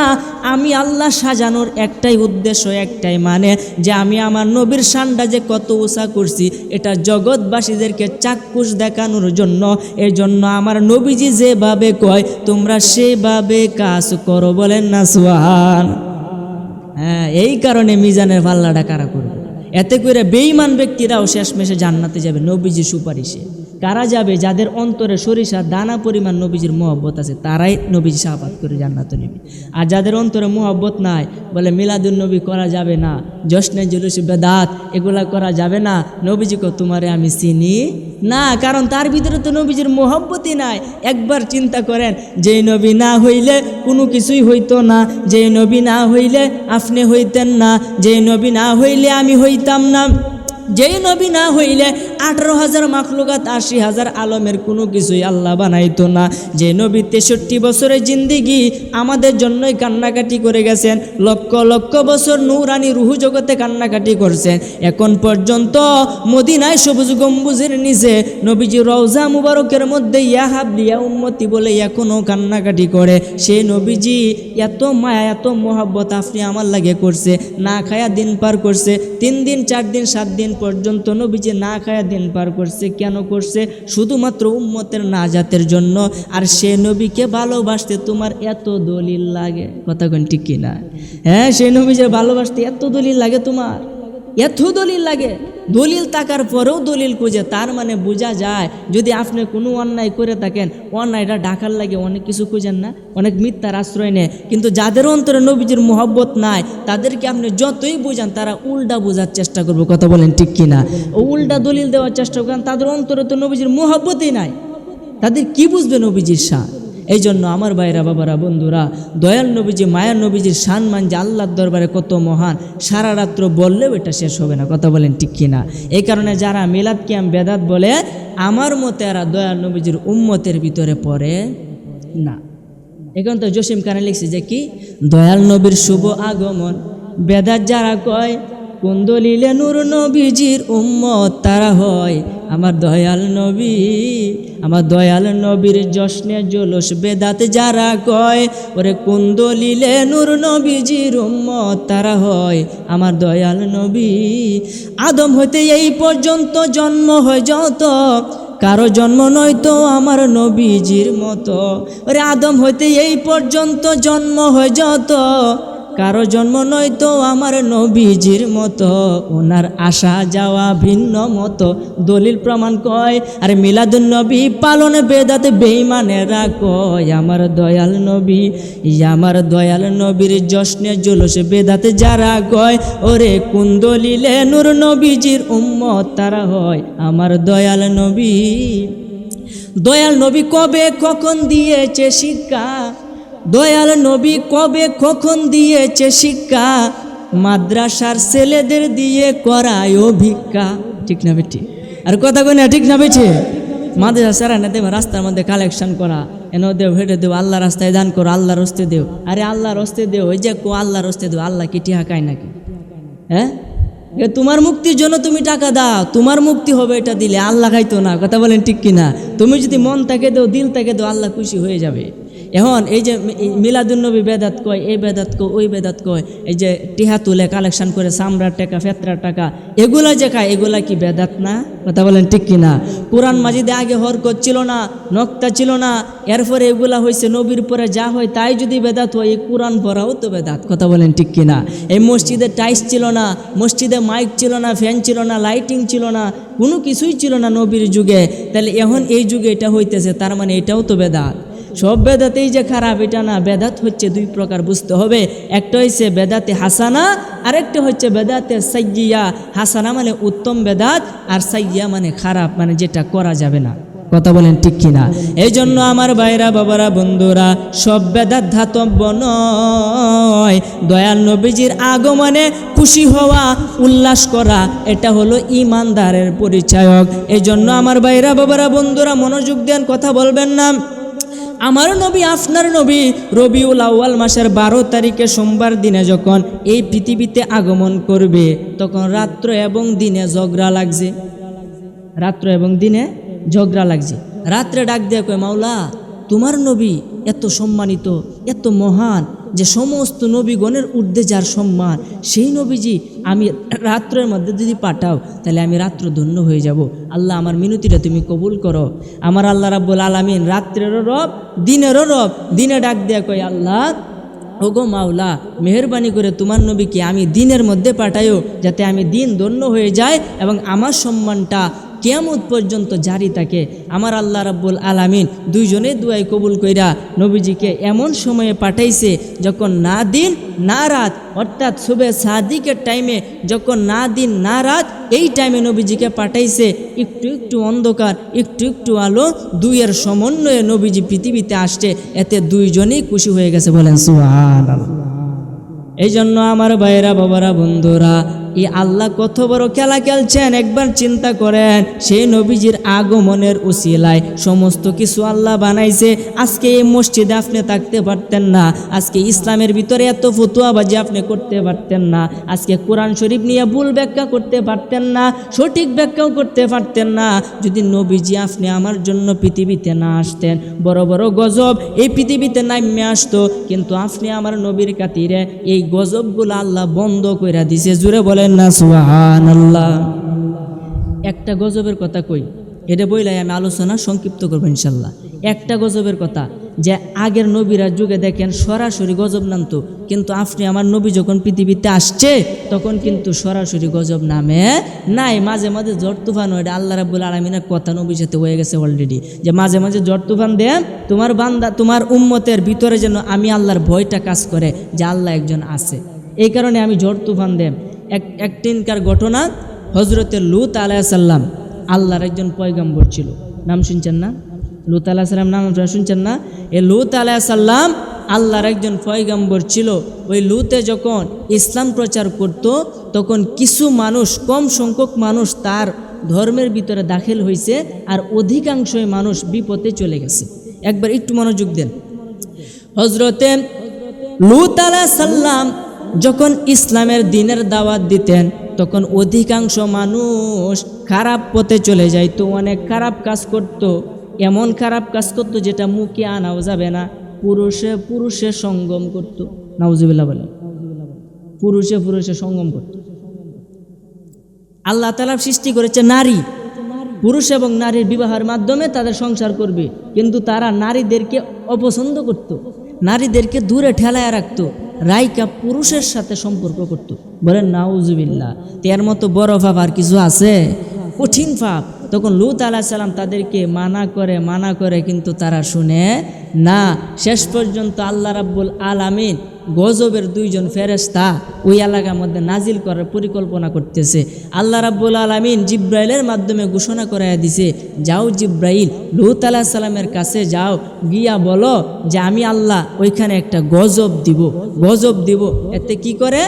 আমি আল্লাহ সাজানোর একটাই উদ্দেশ্য, একটাই মানে, যে আমি আমার নবীর শানটা যে কত উঁচা করছি এটা জগৎবাসীদেরকে চাক্ষুষ দেখানোর জন্য। এর জন্য আমার নবীজি যেভাবে কয় তোমরা সেভাবে কাজ করো, বলেন না সুবহান। হ্যাঁ, এই কারণে মিজানের পাল্লাটা কারা করবে? এতে করে বেঈমান ব্যক্তিরাও শেষমেশে জান্নাতে যাবে নবীজির সুপারিশে। কারা যাবে? যাদের অন্তরে সরিষার দানা পরিমাণ নবীজির মহব্বত আছে, তারাই নবীজি শাফাত করে জান্নাতে নেবে। আর যাদের অন্তরে মহব্বত নাই, বলে মিলাদুন নবী করা যাবে না, জশ্নে জুলুস বেদাত এগুলা করা যাবে না, নবীজিকে তোমারে আমি চিনি না, কারণ তার ভিতরে তো নবীজির মহব্বতই নাই। একবার চিন্তা করেন, যেই নবী না হইলে কোনো কিছুই হইতো না, যেই নবী না হইলে আপনি হইতেন না, যেই নবী না হইলে আমি হইতাম না, যেই নবী না হইলে 18,000 মাখলুকাত 80,000 আলমের কোনো কিছুই আল্লাহ বানাইতো না, যে নবী 63 বছরের জিন্দিগি আমাদের জন্যই কান্নাকাটি করে গেছেন, লক্ষ লক্ষ বছর নূরানি রুহু জগতে কান্নাকাটি করছেন, এখন পর্যন্ত মদিনায় সবুজ গম্বুজের নিচে নবীজি রওজা মুবারকের মধ্যে ইয়া হাবলিয়া উম্মতি বলে এখনও কান্নাকাটি করে। সেই নবীজি এত মায়া, এত মোহাব্বত আপনি আমার লাগে করছে, না খায়া দিন পার করছে, 3 দিন 4 দিন 7 দিন পর্যন্ত নবীজি না খায়া দিন পার করছে। কেন করছে? শুধুমাত্র উম্মতের নাজাতের জন্য। আর সে নবীকে ভালোবাসতে তোমার এত দলিল লাগে, কথা কোন ঠিক কিনা? হ্যাঁ, সে নবীকে ভালোবাসতে এত দলিল লাগে, তোমার এত দলিল লাগে। দলিল থাকার পরেও দলিল খুঁজে, তার মানে বোঝা যায় যদি আপনি কোনো অন্যায় করে থাকেন, অন্যায়টা ঢাকার লাগে অনেক কিছু খুঁজেন না, অনেক মিথ্যার আশ্রয় নেয়। কিন্তু যাদের অন্তরে নবীজির মোহব্বত নাই তাদেরকে আপনি যতই বোঝান তারা উল্টা বোঝার চেষ্টা করবে, কথা বলেন ঠিক কিনা? ও উল্টা দলিল দেওয়ার চেষ্টা করেন, তাদের অন্তরে তো নবীজির মোহব্বতই নাই, তাদের কি বুঝবে নবীজির শান? এই জন্য আমার ভাইরা, বাবারা, বন্ধুরা, দয়াল নবীজি, মায়ার নবীজির সম্মান যে আল্লাহর দরবারে কত মহান, সারা রাত্র বললেও এটা শেষ হবে না, কথা বলেন ঠিক কিনা? এই কারণে যারা মিলাদ কিয়াম বেদাত বলে, আমার মতে এরা দয়াল নবীজির উম্মতের ভিতরে পড়ে না। এখন তো জসিম খানে লিখছে যে কি, দয়াল নবীর শুভ আগমন, বেদাত যারা কয় কোন দলিলে নূর নবীজির উম্মত তারা হয় আমার দয়াল নবী। আমার দয়াল নবীর জশ্নে জুলুস বেদাত যারা কয়, ওরে কোন দলিলে নূর নবীজির উম্মত তারা হয় আমার দয়াল নবী। আদম হইতে এই পর্যন্ত জন্ম হয় যত, কারো জন্ম নয়তো আমার নবীজির মতো। ওরে আদম হইতে এই পর্যন্ত জন্ম হয় যত, কারো জন্ম নয়তো আমার নবীজির মতো। ওনার আসা যাওয়া ভিন্ন মতো দলিল প্রমাণ কয়। আর মিলাদুন নবী পালন বেদাত বেঈমানেরা কয় আমার দয়াল নবী। আমার দয়াল নবীর জশ্নে জুলুস বেদাত যারা কয়, ওরে কোন দলিলে নূর নবীজির উম্মত তারা হয় আমার দয়াল নবী। দয়াল নবী কবে কখন দিয়েছে শিক্ষা, দয়াল নবী কবে কখন দিয়েছে শিক্ষা, মাদ্রাসার ছেলেদের দিয়ে করায় ভিক্ষা। ঠিক না বেটি? আর কথা কই না ঠিক না বেটি? মাদ্রাসার না দেব রাস্তার মধ্যে কালেকশন করা, এনে দেও হেঁটে দেও, আল্লাহ রাস্তায় দান করো, আল্লাহর হস্তে দেও। আরে আল্লাহর হস্তে দেও, ওই যে কো আল্লাহর হস্তে দেও, আল্লাহ কি টিহা খায় নাকি? হ্যাঁ, তোমার মুক্তির জন্য তুমি টাকা দাও, তোমার মুক্তি হবে এটা দিলে, আল্লাহ খাইতো না। কথা বলেন ঠিক কিনা? তুমি যদি মন থেকে দেও, দিল থেকে দেও, আল্লাহ খুশি হয়ে যাবে। এখন এই যে মিলাদুন্নবী বেদাত কয়, এই বেদাত কয়, ওই বেদাত কয়, এই যে টিহা তুলে কালেকশন করে চামড়ার টাকা ফেতরার টাকা এগুলা যে খায়, এগুলা কি বেদাত না? কথা বলেন ঠিক কিনা? কোরআন মাজিদে আগে হরকত ছিল না, নক্তা ছিল না, এরপরে এগুলা হয়েছে নবীর পরে যা হয় তাই যদি বেদাত হয়, এই কোরআন পড়াও তো বেদাত। কথা বলেন ঠিক কিনা? এই মসজিদে টাইস ছিল না, মসজিদে মাইক ছিল না, ফ্যান ছিল না, লাইটিং ছিল না, কোনো কিছুই ছিল না নবীর যুগে। তাহলে এখন এই যুগে এটা হইতেছে, তার মানে এটাও তো বেদাত। সব বেদাতেই যে খারাপ এটা না, বেদাত হচ্ছে দুই প্রকার বুঝতে হবে। একটা হচ্ছে বেদাতে হাসানা, আরেকটা হচ্ছে বেদাতে সাইয়্যিয়া। হাসানা মানে উত্তম বেদাত, আর সাইয়্যিয়া মানে খারাপ, মানে যেটা করা যাবে না। কথা বলেন ঠিক কিনা? এই জন্য আমার ভাইরা বাবারা বন্ধুরা, সব বেদাত ধাতব্য নয়। দয়াল নবীজির আগমনে খুশি হওয়া, উল্লাস করা, এটা হলো ইমানদারের পরিচায়ক। এই জন্য আমার ভাইরা বাবারা বন্ধুরা মনোযোগ দেন, কথা বলবেন না। আমার নবী আপনার নবী রবিউল আউয়াল মাসের 12 তারিখে সোমবার দিনে যখন এই পৃথিবীতে আগমন করবে, তখন রাত্র এবং দিনে ঝগড়া লাগছে। রাত্র এবং দিনে ঝগড়া লাগছে। রাত্রে ডাক দিয়ে কয়, মাওলা তোমার নবী এত সম্মানিত, এত মহান, যে সমস্ত নবীগণের ঊর্ধ্বে যার সম্মান, সেই নবীজি আমি রাত্রের মধ্যে যদি পাঠাও তাহলে আমি রাত্র ধন্য হয়ে যাব। আল্লাহ আমার মিনতিটা তুমি কবুল করো। আমার আল্লাহ রাব্বুল আলামিন রাত্রেরও রব, দিনেরও রব। দিনে ডাক দেয়া কয়, আল্লাহ ওগো মাওলা, মেহরবানি করে তোমার নবীকে আমি দিনের মধ্যে পাঠাইও, যাতে আমি দিন ধন্য হয়ে যায় এবং আমার সম্মানটা কিয়ামত পর্যন্ত জারি থাকে। আমার আল্লাহ রাব্বুল আলামিন দুইজনে দুয়াই কবুল কইরা নবীজিকে এমন সময়ে পাঠাইছে যখন না দিন না রাত, অর্থাৎ সুবে সাদিকের টাইমে, যখন না দিন না রাত, এই টাইমে নবীজিকে পাঠাইছে। একটু একটু অন্ধকার, একটু একটু আলো, দুইয়ের সমন্বয়ে নবীজি পৃথিবীতে আসছে। এতে দুইজনেই খুশি হয়ে গেছে, বলেন সুবহানাল্লাহ। এই জন্য আমার ভাইরা বাবারা বন্ধুরা, এই আল্লাহ কত বড় খেলা খেলছেন একবার চিন্তা করেন। সেই নবীজির আগমনের উসিলায় সমস্ত কিছু আল্লাহ বানাইছে। আজকে এই মসজিদে আপনি থাকতে পারতেন না, আজকে ইসলামের ভিতরে এত ফতুয়াবাজি আপনি করতে পারতেন না, আজকে কোরআন শরীফ নিয়ে ভুল ব্যাখ্যা করতে পারতেন না, সঠিক ব্যাখ্যাও করতে পারতেন না, যদি নবীজি আপনি আমার জন্য পৃথিবীতে না আসতেন। বড় বড় গজব এই পৃথিবীতে নাইমে আসতো, কিন্তু আপনি আমার নবীর খাতিরে এই গজবগুলো আল্লাহ বন্ধ করে দিছে। জুড়ে বলেন না সুবহানাল্লাহ। একটা গজবের কথা কই, এটা বইলাই আমি আলোচনা সংক্ষিপ্ত করবো ইনশাল্লাহ। একটা গজবের কথা, যে আগের নবীরা যুগে দেখেন সরাসরি গজব নামতো, কিন্তু আপনি আমার নবী যখন পৃথিবীতে আসছে তখন কিন্তু সরাসরি গজব নামে নাই। মাঝে মাঝে ঝড় তুফান হয়, আল্লাহ রাব্বুল আলামিনের কথা নবীর সাথে হয়ে গেছে অলরেডি, যে মাঝে মাঝে ঝড় তুফান দেন তোমার বান্দা, তোমার উম্মতের ভিতরে যেন আমি আল্লাহর ভয়টা কাজ করে, যে আল্লাহ একজন আছে। এই কারণে আমি ঝড় তুফান দেন। একদিনকার ঘটনা, হজরতে লূত আলাইহিস সালাম আল্লাহর একজন পয়গম্বর ছিল, নাম শুনছেন না? লূত আলাইহিস সালাম নাম শুনছেন না? এই লূত আলাইহিস সালাম আল্লাহর একজন পয়গম্বর ছিল। ওই লূতে যখন ইসলাম প্রচার করত, তখন কিছু মানুষ, কম সংখ্যক মানুষ তার ধর্মের ভিতরে দাখিল হয়েছে, আর অধিকাংশই মানুষ বিপদে চলে গেছে। একবার একটু মনোযোগ দেন। হজরতে লূত আলাইহিস সালাম যখন ইসলামের দ্বীনের দাওয়াত দিতেন, তখন অধিকাংশ মানুষ খারাপ পথে চলে যাইতো, অনেক খারাপ কাজ করত, এমন খারাপ কাজ করত যেটা মুখে আনাও যাবে না। পুরুষে সঙ্গম করত, নাউজুবিল্লাহ বলে, পুরুষে সঙ্গম করত। আল্লাহ তাআলা সৃষ্টি করেছে নারী, পুরুষ এবং নারীর বিবাহের মাধ্যমে তাদের সংসার করবে, কিন্তু তারা নারীদেরকে অপছন্দ করত, নারীদেরকে দূরে ঠেলায় রাখতো, রাইকা পুরুষের সাথে সম্পর্ক করত। বলেন নাউজুবিল্লাহ। এর মতো বড় পাপ আর কিছু আছে? কঠিন পাপ। তখন লূত আলাইহিস সালাম তাদেরকে মানা করে কিন্তু তারা শুনে না। শেষ পর্যন্ত আল্লাহ রাব্বুল আলামিন গজবের 2জন ফেরেশতা ওই এলাকার মধ্যে নাজিল করার পরিকল্পনা করতেছে। আল্লাহ রাব্বুল আলামিন জিব্রাইলের মাধ্যমে ঘোষণা করাইয়া দিছে, যাও জিব্রাইল, লূত আলাইহিস সালামের কাছে যাও, গিয়া বলো যে আমি আল্লাহ ওইখানে একটা গজব দিব। এতে কি করে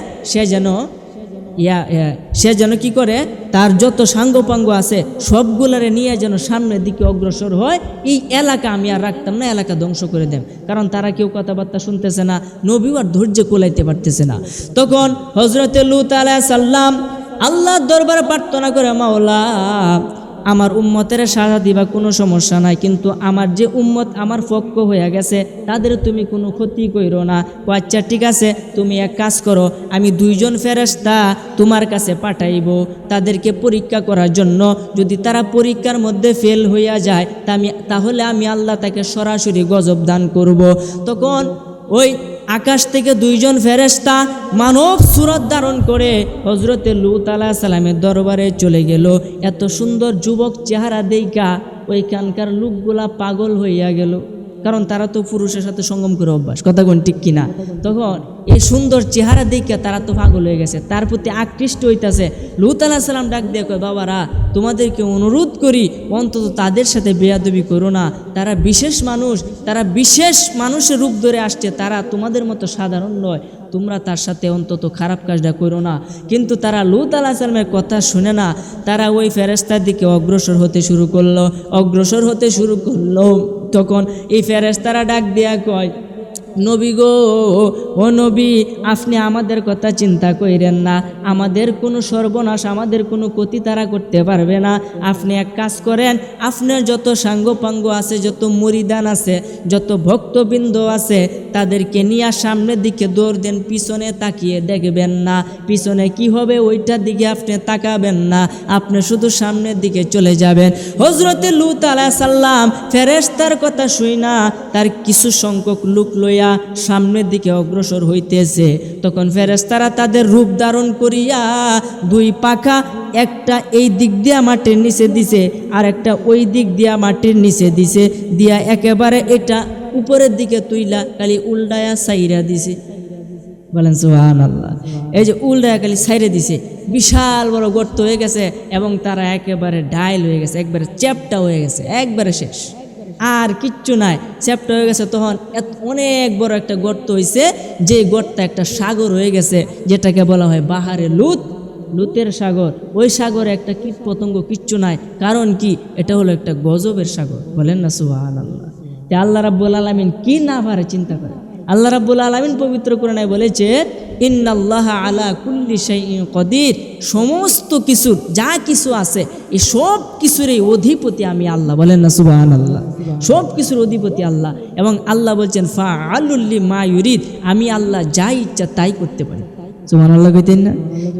সে যেন কি করে তার যত সাঙ্গপাঙ্গ আছে সবগুলারে নিয়ে যেন সামনের দিকে অগ্রসর হয়। এই এলাকা আমি আর রাখতাম না, এলাকা ধ্বংস করে দেন। কারণ তারা কেউ কথাবার্তা শুনতেছে না, নবীও আর ধৈর্য কোলাইতে পারতেছে না। তখন হযরতে লূত আলাইহিস সালাম আল্লাহর দরবারে প্রার্থনা করে, মাওলা আমার উম্মতের সাজা দিবা, কোনো সমস্যা নাই, কিন্তু আমার যে উম্মত আমার পক্ষ হয়ে গেছে তাদের তুমি কোনো ক্ষতি কইরো না। আচ্ছা ঠিক আছে, তুমি এক কাজ করো, আমি 2জন ফেরেশতা তোমার কাছে পাঠাইব তাদেরকে পরীক্ষা করার জন্য। যদি তারা পরীক্ষার মধ্যে ফেল হইয়া যায় তাহলে আমি আল্লাহ তাকে সরাসরি গজব দান করব। তখন ওই আকাশ থেকে 2জন ফেরেশতা মানব সুরত ধারণ করে হযরতে লূত আলাইহিস সালামের দরবারে চলে গেল। এত সুন্দর যুবক চেহারা দেইখা ওইখানকার লোকগুলা পাগল হইয়া গেল, কারণ তারা তো পুরুষের সাথে সঙ্গম করে অভ্যাস, কথা কোন ঠিক কিনা। তখন এই সুন্দর চেহারা দেখে তারা তো পাগল হয়ে গেছে, তার প্রতি আকৃষ্ট হইতাছে। লূত আলাইহিস সালাম ডাক দিয়ে কয়, বাবারা তোমাদেরকে অনুরোধ করি অন্তত তাদের সাথে বেয়াদবি করো না, তারা বিশেষ মানুষের রূপ ধরে আসছে, তারা তোমাদের মতো সাধারণ নয়, তোমরা তার সাথে অন্তত খারাপ কাজটা করো না। কিন্তু তারা লূত আলাইহিস সালামের কথা শুনে না, তারা ওই ফেরেশতার দিকে অগ্রসর হতে শুরু করলো। তখন এই ফেরেশতারা ডাক দিয়া কয়, নবী গো, ও নবী, আপনি আমাদের কথা চিন্তা কইরেন না, আমাদের কোনো সর্বনাশ, আমাদের কোনো ক্ষতি তারা করতে পারবে না। আপনি এক কাজ করেন, আপনার যত সাঙ্গপাঙ্গ আছে, যত মুরিদান আছে, যত ভক্তবৃন্দ আছে, তাদেরকে নিয়ে সামনের দিকে দৌড় দেন, পিছনে তাকিয়ে দেখবেন না। পিছনে কি হবে ওইটার দিকে আপনি তাকাবেন না, আপনি শুধু সামনের দিকে চলে যাবেন। হযরতে লূত আলাইহিস সালাম ফেরেশতার কথা শুই না তার কিছু সংখ্যক লোক লইয়া সামনের দিকে অগ্রসর হইতেছে। তখন ফেরেশতারা তাদের রূপ ধারণ করিয়া 2 পাখা, একটা এই দিক দিয়া মাটির নিচে দিছে আর একটা ওই দিক দিয়া মাটির নিচে দিছে, দিয়া একেবারে এটা উপরের দিকে তুইলা খালি উল্টায়া সাইরা দিছে। বলেন সুবহানাল্লাহ। এই যে উল্টায়া খালি সাইরে দিছে, বিশাল বড় গর্ত হয়ে গেছে এবং তারা একেবারে ডাইল হয়ে গেছে, একবারে চ্যাপ্টা হয়ে গেছে, একবারে শেষ, আর কিচ্ছু নাই, চ্যাপ্টা হয়ে গেছে। তখন অনেক বড় একটা গর্ত হয়েছে, যে গর্তটা একটা সাগর হয়ে গেছে, যেটাকে বলা হয় বাহারে লুতের সাগর। ওই সাগরে একটা কীট পতঙ্গ কিচ্ছু নাই, কারণ কি, এটা হলো একটা গজবের সাগর। বলেন না সুবহানাল্লাহ। আল্লাহ রাব্বুল আলামিন কি না পারে চিন্তা করে। আল্লাহ রাব্বুল আলামিন পবিত্র কোরআনে বলেছে, ইন্নাল্লাহা আলা কুল্লি শাইইন কদির, সমস্ত কিছুর যা কিছু আছে এই সব কিছুর অধিপতি আমি আল্লাহ। বলেন না সুবহানাল্লাহ। সব কিছুর অধিপতি আল্লাহ, এবং আল্লাহ বলছেন ফাআলুল লিমা ইউরিদ, আমি আল্লাহ যা ইচ্ছা তাই করতে পারি। সুবহানাল্লাহ কইতেন না?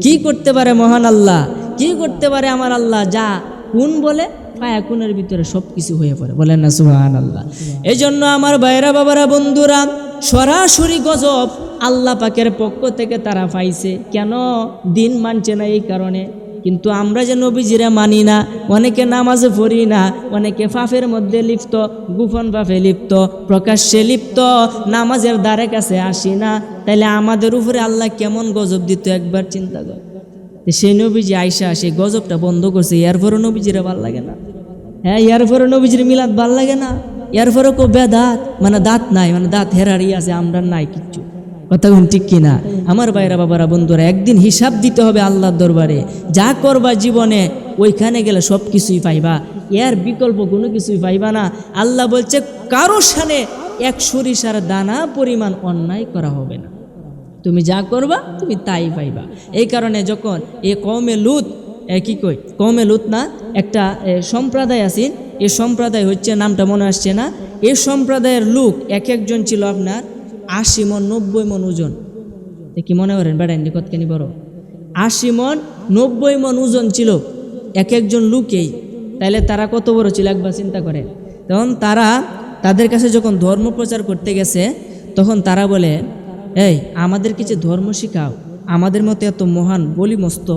কি করতে পারে মহান আল্লাহ, কি করতে পারে আমার আল্লাহ, যা কোন বলে ফায়াকুনের ভিতরে সব কিছু হয়ে পড়ে। বলেন না সুবহানাল্লাহ। এই জন্য আমার ভাইরা, বাবারা, বন্ধুরা, সরাসরি গজব আল্লাহ পাকের পক্ষ থেকে তারা পাইছে। কেন? দিন মানছে না এই কারণে। কিন্তু আমরা যে নবীজিরা মানি না, অনেকে নামাজে পড়ি না, অনেকে পাপের মধ্যে লিপ্ত, গোপন পাপে লিপ্ত, প্রকাশ্যে লিপ্ত, নামাজের দ্বারে কাছে আসি না, তাইলে আমাদের উপরে আল্লাহ কেমন গজব দিত একবার চিন্তা কর। সেই নবীজি আইসা সেই গজবটা বন্ধ করছে, এরপরও নবীজিরা ভাল লাগে না। হ্যাঁ, এরপরও নবীজির মিলাদ ভাল লাগে না, এরপরও কো বেদাত, মানে দাঁত নাই, মানে দাঁত হেরারি আছে, আমরা নাই কিচ্ছু। কথা ঠিক কিনা আমার ভাইরা, বাবারা, বন্ধুরা? একদিন হিসাব দিতে হবে আল্লাহর দরবারে। যা করবা জীবনে ওইখানে গেলে সব কিছুই পাইবা, এর বিকল্প কোনো কিছুই পাইবা না। আল্লাহ বলছে কারো সামনে এক সরিষার দানা পরিমাণ অন্যায় করা হবে না। তুমি যা করবা তুমি তাই পাইবা। এই কারণে যখন এই কওমে লুত কি কই, কওমে লুত না একটা সম্প্রদায় আছে, এই সম্প্রদায় হচ্ছে নামটা মনে আসছে না, এই সম্প্রদায়ের লোক এক একজন ছিল আপনার 80 মণ 90 মণ ওজন। কি মনে করেন বেড়াইন কতখানি বড়? 80 মণ 90 মণ ওজন ছিল এক একজন লোকেই। তাইলে তারা কত বড় ছিল একবার চিন্তা করেন। তখন তাদের কাছে যখন ধর্ম প্রচার করতে গেছে তখন তারা বলে, এই আমাদের কিছু ধর্ম শিখাও, আমাদের মতো এত মহান বলিমস্ত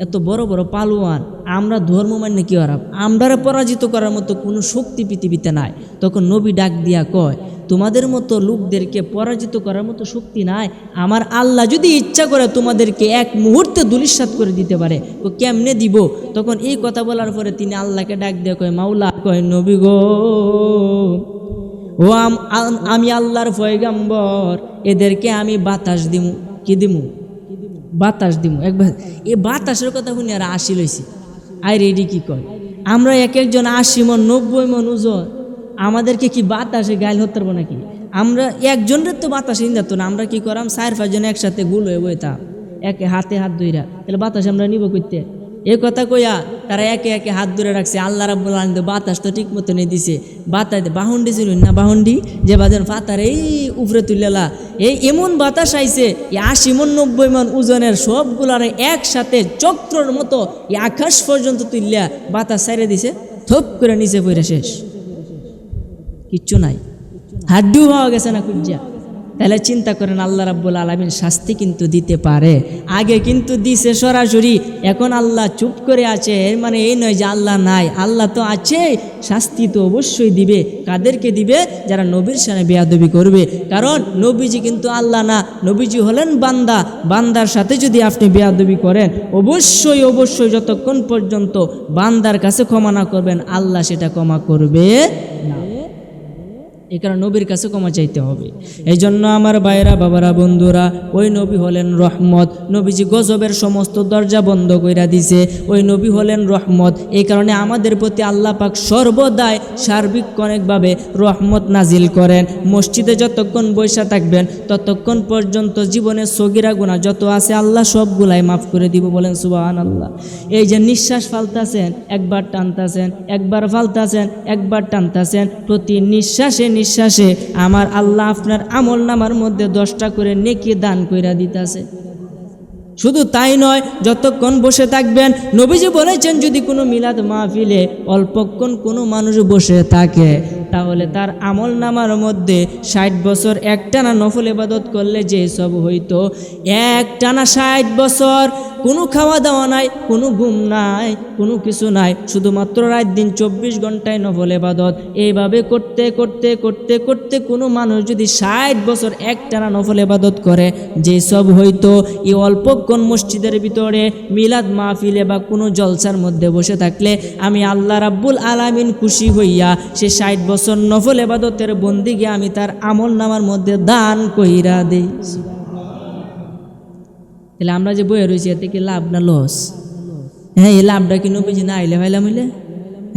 এত বড় বড় পালোয়ান আমরা ধর্ম মানে কি হারাব, আমরারে পরাজিত করার মতো কোনো শক্তি পৃথিবীতে নাই। তখন নবী ডাক দিয়া কয়, তোমাদের মতো লোকদেরকে পরাজিত করার মতো শক্তি নাই। আমার আল্লাহ যদি ইচ্ছা করে তোমাদেরকে এক মুহূর্তে ধূলিসাৎ করে দিতে পারে, তো কেমনে দিব? তখন এই কথা বলার পরে তিনি আল্লাহকে ডাক দিয়ে কয়, মাওলা, কয় নবী গো, ও আমি আল্লাহর পয়গাম্বর, এদেরকে আমি বাতাস দিমু। কি দিমু? বাতাস দিমু। একবার এই বাতাসের কথা শুনি আর 80 লইছি। আই রেডি কি কয়, আমরা এক একজন 80 মণ 90 মণ ওজন, আমাদেরকে কি বাতাসে গাইল হতে পারবো নাকি? আমরা একজনের তো বাতাসে নিত না, আমরা কি করাম 4-5 জন একসাথে গুল হয়ে বইতাম, একে হাতে হাত ধইরা, তাহলে বাতাস আমরা নিব করতে। এই কথা কইয়া তারা একে একে হাত ধরে রাখছে। আল্লাহ রাব্বুল আলামিন বাতাস তো ঠিক মতো নিয়ে দিছে। বাতাস বাহুন্ডি ছিল না, বাহুন্ডি যে বাজার পাতার এই উপরে তুলেলা, এই এমন বাতাস আইছে 80 মণ 90 মণ ওজনের সবগুলারে একসাথে চক্রর মতো এই আকাশ পর্যন্ত তুললিয়া বাতাস ছাইড়ে দিছে, থপ করে নিচে পড়ে শেষ, কিচ্ছু নাই, হাড্ডিও হওয়া গেছে না কুজ্জা। তাহলে চিন্তা করেন আল্লাহ রাব্বুল আলামিন শাস্তি কিন্তু দিতে পারে, আগে কিন্তু দিছে সরাসরি। এখন আল্লাহ চুপ করে আছে, এর মানে এই নয় যে আল্লাহ নাই, আল্লাহ তো আছে, শাস্তি তো অবশ্যই দিবে। কাদেরকে দিবে? যারা নবীর সাথে বেয়াদবি করবে। কারণ নবীজি কিন্তু আল্লাহ না, নবীজি হলেন বান্দা। বান্দার সাথে যদি আপনি বেয়াদবি করেন, অবশ্যই অবশ্যই যতক্ষণ পর্যন্ত বান্দার কাছে ক্ষমা না করবেন, আল্লাহ সেটা ক্ষমা করবে না। এই কারণে নবীর কাছে ক্ষমা চাইতে হবে। এই জন্য আমার ভাইরা, বাবারা, বন্ধুরা, ওই নবী হলেন রহমত। নবীজি গজবের সমস্ত দরজা বন্ধ কইরা দিছে, ওই নবী হলেন রহমত। এই কারণে আমাদের প্রতি আল্লাহ পাক সর্বদাই সার্বিক অনেকভাবে রহমত নাজিল করেন। মসজিদে যতক্ষণ বৈশা থাকবেন ততক্ষণ পর্যন্ত জীবনের সগীরা গুনাহ যত আছে আল্লাহ সবগুলাই মাফ করে দিব, বলেন সুবহানাল্লাহ। এই যে নিঃশ্বাস ফালতাছেন, একবার টানতাছেন, একবার ফালতাছেন, একবার টানতাছেন, প্রতি নিঃশ্বাসে নিঃশ্বাসে আমার আল্লাহ আপনার আমল নামার মধ্যে 10টা করে নেকি দান কইরা দিতেছে। শুধু তাই নয়, যতক্ষণ বসে থাকবেন, নবীজি বলেছেন যদি কোনো মিলাদ মাহফিলে অল্পক্ষণ কোনো মানুষ বসে থাকে তাহলে তার আমল নামার মধ্যে 60 বছর একটানা নফল ইবাদত করলে যে সব হইতো, একটানা 60 বছর কোনো খাওয়া দাওয়া নাই, কোনো ঘুম নাই, কোনো কিছু নাই, শুধুমাত্র রাত দিন 24 ঘন্টায় নফল ইবাদত, এইভাবে করতে করতে করতে করতে কোনো মানুষ যদি 60 বছর একটানা নফল ইবাদত করে যে সব হইতো, এই অল্পক্ষণ মসজিদের ভিতরে মিলাদ মাহফিলে বা কোনো জলসার মধ্যে বসে থাকলে আমি আল্লাহ রাব্বুল আলামিন খুশি হইয়া সে 60 বছর নফল ইবাদতের বন্দিকে আমি তার আমল নামার মধ্যে দান কইরা দেই। তাহলে আমরা যে বইয়ে রয়েছি এতে কি লাভ না লস? হ্যাঁ, এই লাভটা কি নবীজি না আইলে ভাইলাম হইলে?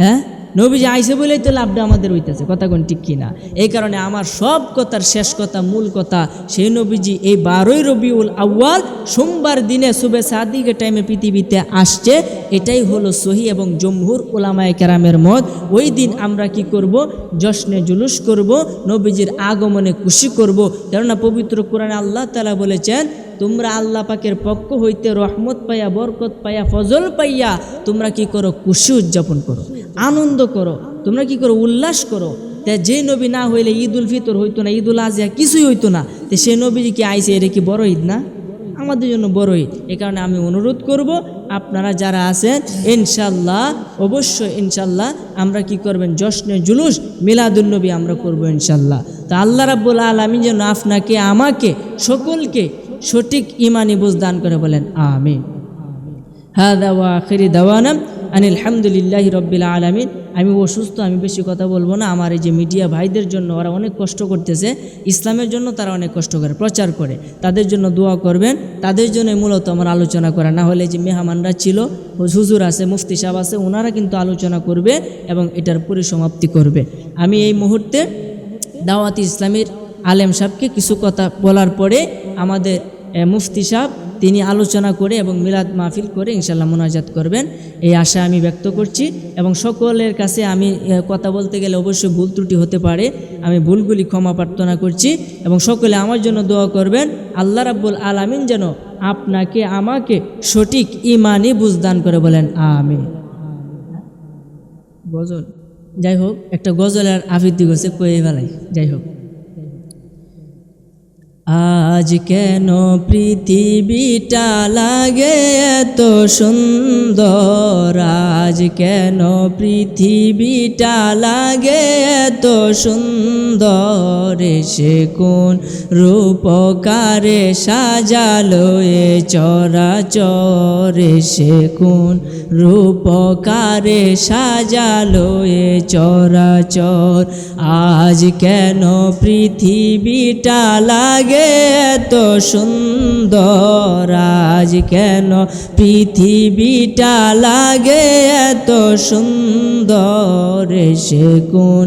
হ্যাঁ, নবীজি আইসে বলেই তো লাভটা আমাদের হইতেছে, কথা কোন ঠিক কিনা? এই কারণে আমার সব কথার শেষ কথা, মূল কথা, সেই নবীজি এই 12ই রবিউল আউয়াল সোমবার দিনে সুবে সাদিকের টাইমে পৃথিবীতে আসছে, এটাই হলো সহি এবং জমহুর উলামায়ে কেরামের মত। ওই দিন আমরা কি করব? জশ্নে জুলুস করব, নবীজির আগমনে খুশি করব। কেননা পবিত্র কোরআনে আল্লাহ তাআলা বলেছেন, তোমরা আল্লাহ পাকের পক্ষ হইতে রহমত পাইয়া, বরকত পাইয়া, ফজল পাইয়া তোমরা কি করো? খুশি উদযাপন করো, আনন্দ করো, তোমরা কি করো? উল্লাস করো। তা যে নবী না হইলে ঈদুল ফিতর হইতো না, ঈদুল আজহা কিছুই হইতো না। তো সে নবীজি কি আইসে, এটা কি বড় ঈদ না? আমাদের জন্য বড় ঈদ। এই কারণে আমি অনুরোধ করব, আপনারা যারা আছেন ইনশাল্লাহ, অবশ্যই ইনশাল্লাহ আমরা কি করবেন? জশ্নে জুলুস মিলাদুন নবী আমরা করব ইনশাল্লাহ। তো আল্লাহ রাব্বুল আলামিন যেন আপনাকে, আমাকে, সকলকে সঠিক ইমানি বুঝ দান করে, বলেন আমিন। হাদা ওয়া আখিরি দাওয়ানা আনিল হামদুলিল্লাহি রাব্বিল আলামিন। আমি অসুস্থ, আমি বেশি কথা বলবো না। আমার এই যে মিডিয়া ভাইদের জন্য, ওরা অনেক কষ্ট করতেছে, ইসলামের জন্য তারা অনেক কষ্ট করে, প্রচার করে, তাদের জন্য দোয়া করবেন। তাদের জন্য মূলত আমার আলোচনা করা, না হলে যে মেহমানরা ছিল, হুজুর আছে, মুফতি সাহেব আছে, ওনারা কিন্তু আলোচনা করবে এবং এটার পরিসমাপ্তি করবে। আমি এই মুহূর্তে দাওয়াত ইসলামীর আলেম সাহেবকে কিছু কথা বলার পরে আমাদের মুফতি সাহেব তিনি আলোচনা করে এবং মিলাদ মাহফিল করে ইনশাল্লাহ মোনাজাত করবেন, এই আশা আমি ব্যক্ত করছি। এবং সকলের কাছে আমি কথা বলতে গেলে অবশ্যই ভুল ত্রুটি হতে পারে, আমি ভুলগুলি ক্ষমা প্রার্থনা করছি। এবং সকলে আমার জন্য দোয়া করবেন, আল্লাহ রাব্বুল আলামিন যেন আপনাকে আমাকে সঠিক ইমানি বুঝদান করে, বলেন আমিন। গজল, যাই হোক, একটা গজলের আবৃত্তি করছে, কয়ে বেলায়, যাই হোক। আজ কেন পৃথিবীটা লাগে এত সুন্দর, আজ কেন পৃথিবীটা লাগে এত সুন্দর, সে কোন রূপকারে সাজালো এ চরাচর, সে কোন রূপকারে সাজালো এ চরাচর। আজ কেন পৃথিবীটা লাগে এত সুন্দর, আজ কেন পৃথিবীটা লাগে এত সুন্দর, সে কোন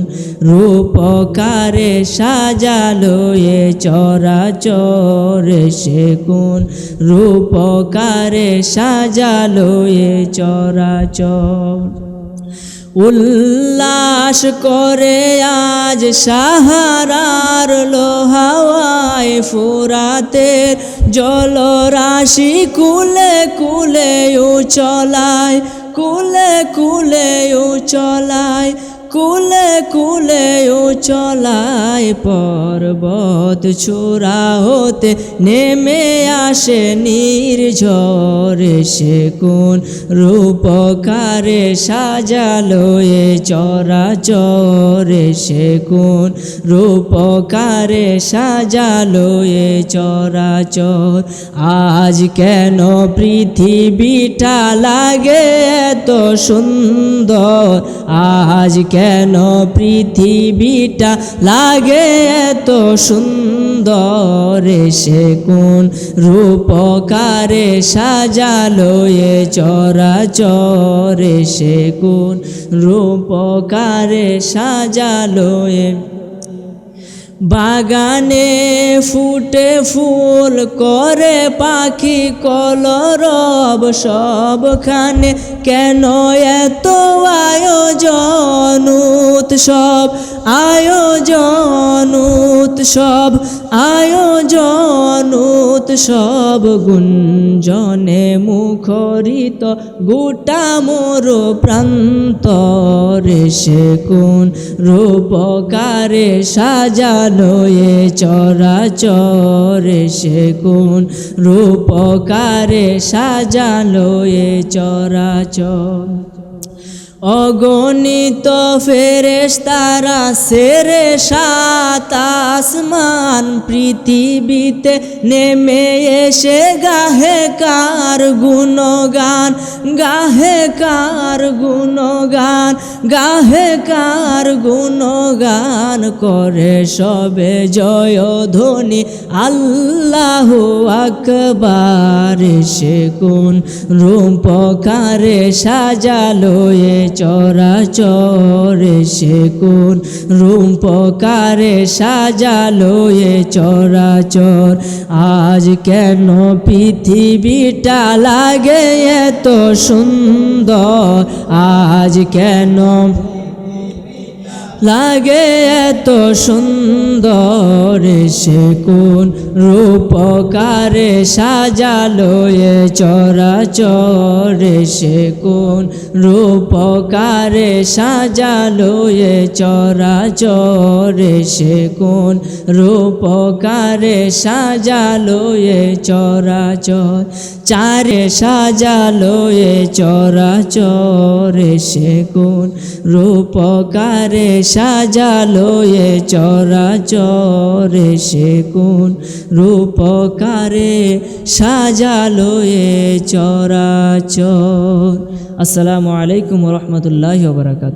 রূপকারে সাজালো এ চরাচর, সে কোন রূপকারে সাজালো এ চরাচর। উল্লাস করে আজ সাহারার লোহাওয়ায় ফুরাতের জলরাশি কুলে কুলে উচলায়, কুলে কুলে উচলায়, কুলে কুলে উচলায়। পর্বত চূড়া হতে নেমে আসে নির্ঝরে, সে কোন রূপকারে সাজালো এ চরাচরে, সে কোন রূপকারে সাজালো এ চরাচর। আজ কেন পৃথিবীটা লাগে এত সুন্দর, আজ কেন পৃথিবীটা লাগে এত সুন্দর, সে কোন রূপকারে সাজালো এ চরাচর, সে কোন রূপকারে সাজালো এ। বাগানে ফুটে ফুল করে পাখি কলরব, সবখানে কেন এত আয়োজন উৎসব, আয়োজন উৎসব, আয়োজন উৎসব। গুঞ্জনে মুখরিত গোটা মোর প্রান্তরে, সে কোন রূপকারে সাজালো এ চরাচর, সে কোন রূপকারে সাজালো এ চরাচর। অগণিত ফেরেশতারা সেরে সাত আসমান, পৃথিবীতে নেমে এসে গাহে কার গুণগান, গাহে কার গুণগান, গাহে কার গুণগান। করে সবে জয় ধ্বনি আল্লাহু আকবার, সে কোন রূপকারে সাজালো এ চরাচর, সে কোন রূপকারে সাজালো এ চরাচর। আজ কেন পৃথিবীটা লাগে এত সুন্দর, আজ কেন লাগে এত সুন্দর, সে কোন রূপকারে সাজালো এ চরাচর, সে কোন রূপকারে সাজালো এ চরাচর, সে কোন রূপকারে সাজালো এ চরাচর। চারে সাজালো এ চরাচর, সে কোন রূপকারে সাজালো এ চরাচর, সে কোন রূপকারে সাজালো এ চরাচর। আসসালামু আলাইকুম ওয়া রাহমাতুল্লাহি ওয়া বারাকাতুহু।